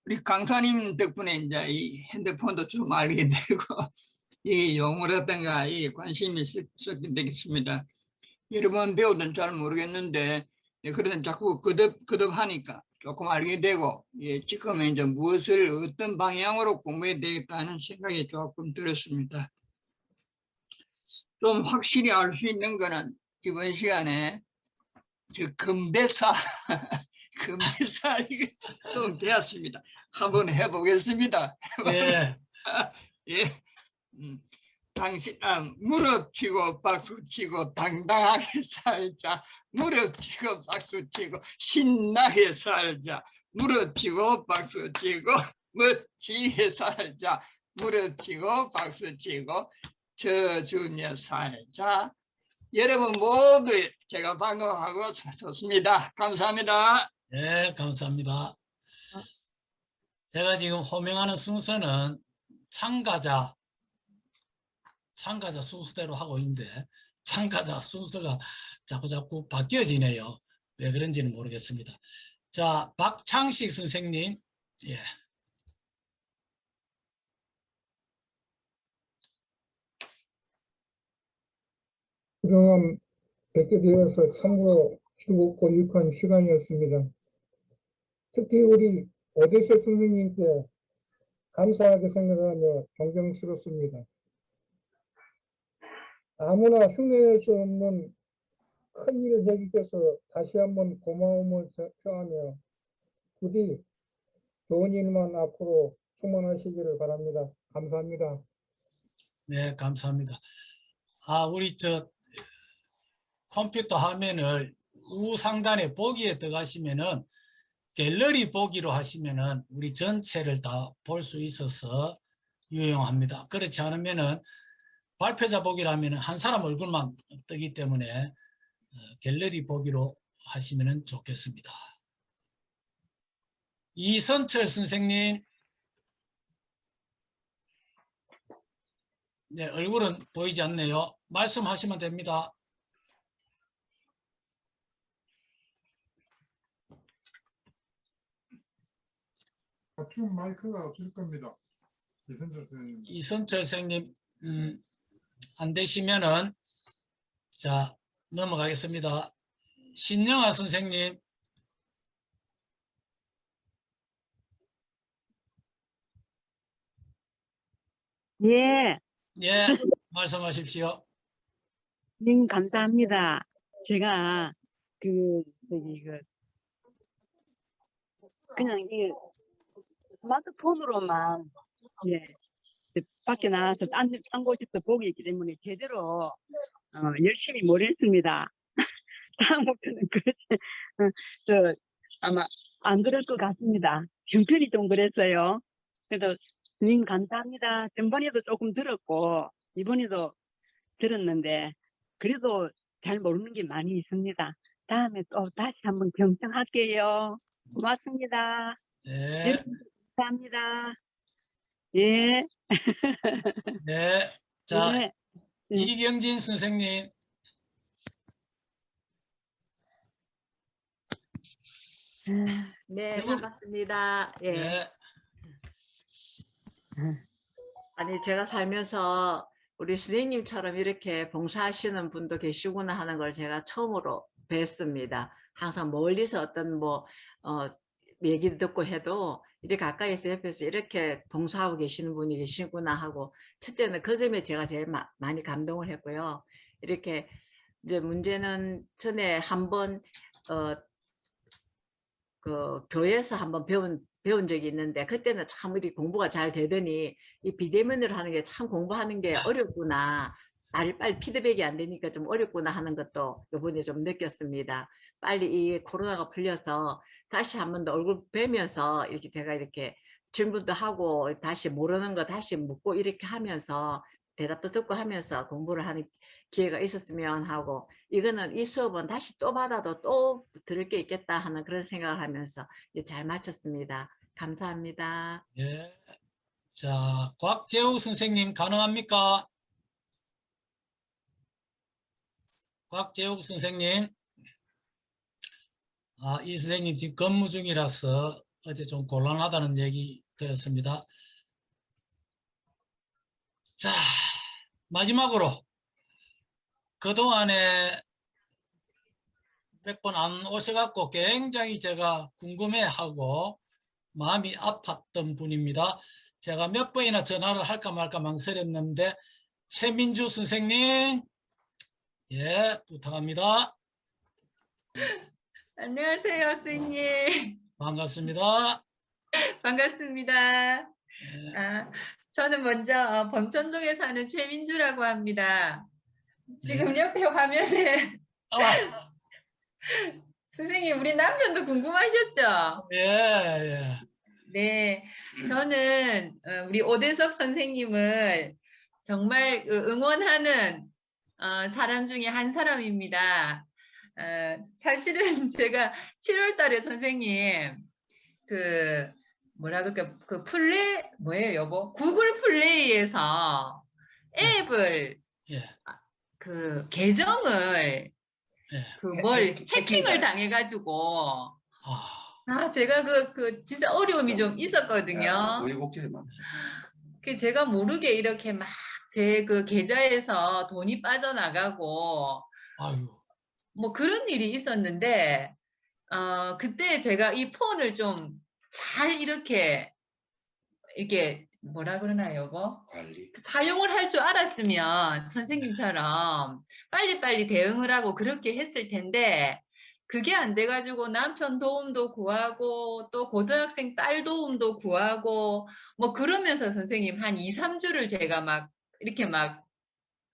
우리 강사님 덕분에 이제 이 핸드폰도 좀 알게 되고 이 용어라든가 이 관심이 있었게 되겠습니다. 여러 번 배우든 잘 모르겠는데 그러다 자꾸 거듭하니까 조금 알게 되고 지금은 이제 무엇을 어떤 방향으로 공부해야 되겠다는 생각이 조금 들었습니다. 좀 확실히 알 수 있는 거는 이번 시간에 저 금배사 금배사 이게 좀 배웠습니다. 한번 해보겠습니다.
예.
예. 당신 무릎 치고 박수 치고 당당하게 살자. 무릎 치고 박수 치고 신나게 살자. 무릎 치고 박수 치고 멋지게 살자. 무릎 치고 박수 치고 져주며 살자. 여러분 모두 제가 반가워하고 좋습니다. 감사합니다.
네, 감사합니다. 제가 지금 호명하는 순서는 참가자 순서대로 하고 있는데 참가자 순서가 자꾸 바뀌어지네요. 왜 그런지는 모르겠습니다. 자, 박창식 선생님. 예.
그동안 뵙게 되어서 참으로 즐겁고 유익한 시간이었습니다. 특히 우리 오데세 선생님께 감사하게 생각하며 존경스럽습니다. 아무나 흉내낼 수 없는 큰 일을 해주셔서 다시 한번 고마움을 표하며 부디 좋은 일만 앞으로 충만하시기를 바랍니다. 감사합니다.
네, 감사합니다. 우리 컴퓨터 화면을 우상단에 보기에 들어가시면은 갤러리 보기로 하시면은 우리 전체를 다 볼 수 있어서 유용합니다. 그렇지 않으면은 발표자 보기로 하면은 한 사람 얼굴만 뜨기 때문에 갤러리 보기로 하시면은 좋겠습니다. 이선철 선생님. 네, 얼굴은 보이지 않네요. 말씀하시면 됩니다.
쭉 마이크가 없을 겁니다. 이선철 선생님.
이선철 선생님 안 되시면은 자 넘어가겠습니다. 신영아 선생님.
예.
예, 말씀하십시오.
감사합니다. 제가 그냥 이 스마트폰으로만 밖에 나가서 딴 곳에서 보기 있기 때문에 제대로 열심히 못 했습니다. 다음부터는 그렇지 아마 안 그럴 것 같습니다. 형편이 좀 그랬어요. 그래도 스님 감사합니다. 전번에도 조금 들었고 이번에도 들었는데 그래도 잘 모르는 게 많이 있습니다. 다음에 또 다시 한번 경청할게요. 고맙습니다.
네.
감사합니다. 예.
네. 자,
네.
이경진 선생님.
네, 반갑습니다. 예.
네.
아니, 제가 살면서 우리 선생님처럼 이렇게 봉사하시는 분도 계시구나 하는 걸 제가 처음으로 뵀습니다. 항상 멀리서 어떤 얘기 듣고 해도 이렇게 가까이서 옆에서 이렇게 봉사하고 계시는 분이 계시구나 하고, 첫째는 그 점에 제가 제일 많이 감동을 했고요. 이렇게 이제 문제는 전에 한번 교회에서 한번 배운 적이 있는데, 그때는 참 우리 공부가 잘 되더니 이 비대면으로 하는 게 참 공부하는 게 어렵구나, 빨리 피드백이 안 되니까 좀 어렵구나 하는 것도 이번에 좀 느꼈습니다. 빨리 이 코로나가 풀려서 다시 한 번 더 얼굴 뵈면서 이렇게 제가 이렇게 질문도 하고 다시 모르는 거 다시 묻고 이렇게 하면서 대답도 듣고 하면서 공부를 하는 기회가 있었으면 하고, 이거는 이 수업은 다시 또 받아도 또 들을 게 있겠다 하는 그런 생각을 하면서 잘 마쳤습니다. 감사합니다.
예. 자, 곽재욱 선생님 가능합니까? 곽재욱 선생님. 이 선생님 지금 근무 중이라서 어제 좀 곤란하다는 얘기 들었습니다. 자, 마지막으로 그동안에 몇 번 안 오셔갖고 굉장히 제가 궁금해하고 마음이 아팠던 분입니다. 제가 몇 번이나 전화를 할까 말까 망설였는데 최민주 선생님, 예, 부탁합니다.
안녕하세요, 선생님.
반갑습니다.
반갑습니다.
예.
저는 먼저 범천동에 사는 최민주라고 합니다. 지금 옆에 화면에 선생님, 우리 남편도 궁금하셨죠?
예, 예.
네, 저는 우리 오대석 선생님을 정말 응원하는 사람 중에 한 사람입니다. 사실은 제가 7월 달에 선생님 그 뭐라 그럴까 그 뭐예요 여보? 구글 플레이에서 앱을
예.
그 계정을
예.
해킹을 당해가지고 제가 그 진짜 어려움이 좀 있었거든요. 그 제가 모르게 이렇게 막 제 그 계좌에서 돈이 빠져나가고 뭐 그런 일이 있었는데 그때 제가 이 폰을 좀 잘 이렇게 뭐라 그러나요, 여보? 사용을 할 줄 알았으면 선생님처럼 빨리빨리 대응을 하고 그렇게 했을 텐데 그게 안 돼가지고 남편 도움도 구하고 또 고등학생 딸 도움도 구하고 뭐 그러면서 선생님 한 2, 3주를 제가 막 이렇게 막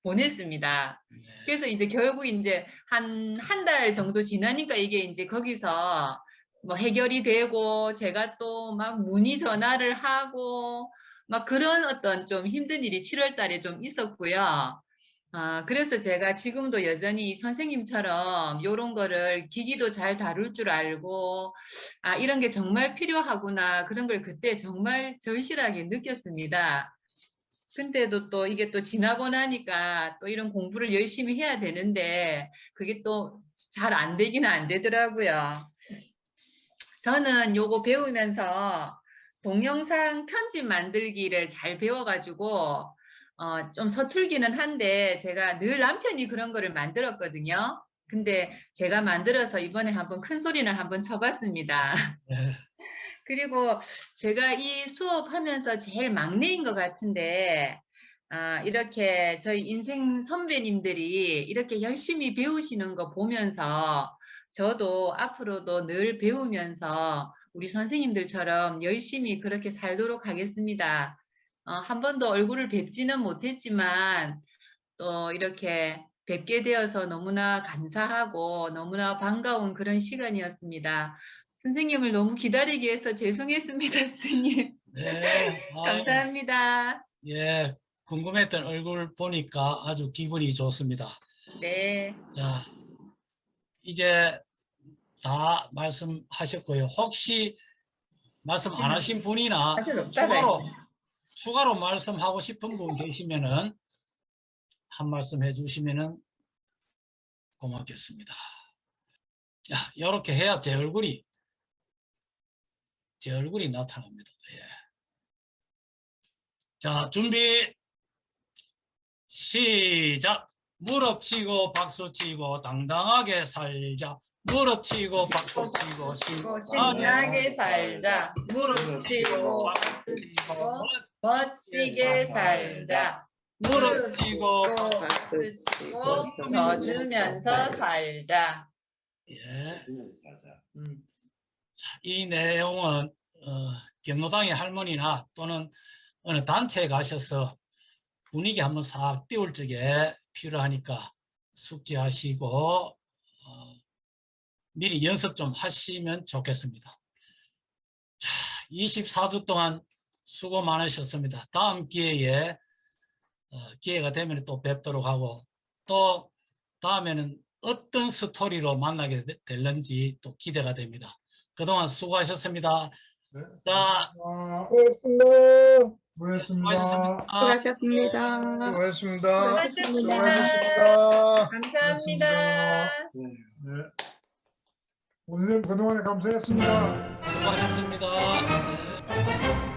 보냈습니다. 그래서 이제 결국 이제 한 달 정도 지나니까 이게 이제 거기서 뭐 해결이 되고 제가 또 막 문의 전화를 하고 막 그런 어떤 좀 힘든 일이 7월 달에 좀 있었고요. 그래서 제가 지금도 여전히 선생님처럼 이런 거를 기기도 잘 다룰 줄 알고 이런 게 정말 필요하구나 그런 걸 그때 정말 절실하게 느꼈습니다. 근데도 또 이게 또 지나고 나니까 또 이런 공부를 열심히 해야 되는데 그게 또 잘 안 되기는 안 되더라고요. 저는 요거 배우면서 동영상 편집 만들기를 잘 배워가지고 좀 서툴기는 한데 제가 늘 남편이 그런 거를 만들었거든요. 근데 제가 만들어서 이번에 한번 큰 소리는 한번 쳐봤습니다. 그리고 제가 이 수업하면서 제일 막내인 것 같은데 이렇게 저희 인생 선배님들이 이렇게 열심히 배우시는 거 보면서 저도 앞으로도 늘 배우면서 우리 선생님들처럼 열심히 그렇게 살도록 하겠습니다. 한 번도 얼굴을 뵙지는 못했지만 또 이렇게 뵙게 되어서 너무나 감사하고 너무나 반가운 그런 시간이었습니다. 선생님을 너무 기다리게 해서 죄송했습니다, 선생님.
네.
감사합니다.
예, 궁금했던 얼굴 보니까 아주 기분이 좋습니다.
네.
자, 이제 다 말씀하셨고요. 혹시 말씀 안 하신 분이나 추가로 말씀하고 싶은 분 계시면은 한 말씀 해주시면은 고맙겠습니다. 야, 이렇게 해야 제 얼굴이 나타납니다. 예. 자, 준비 시작. 무릎 치고 박수 치고 당당하게 살자. 무릎 치고 박수 치고
신나게 살자. 무릎 치고 박수 치고 멋지게 살자.
무릎 치고
박수 치고 져주면서 살자.
예. 자, 이 내용은 경로당의 할머니나 또는 어느 단체에 가셔서 분위기 한번 싹 띄울 적에 필요하니까 숙지하시고 미리 연습 좀 하시면 좋겠습니다. 자, 24주 동안 수고 많으셨습니다. 다음 기회에 기회가 되면 또 뵙도록 하고 또 다음에는 어떤 스토리로 만나게 될는지 또 기대가 됩니다. 그동안 수고하셨습니다.
네.
자,
수고하셨습니다.
수고하셨습니다.
수고하셨습니다. 감사합니다.
네. 오늘 그동안에 감사했습니다.
수고하셨습니다. 네.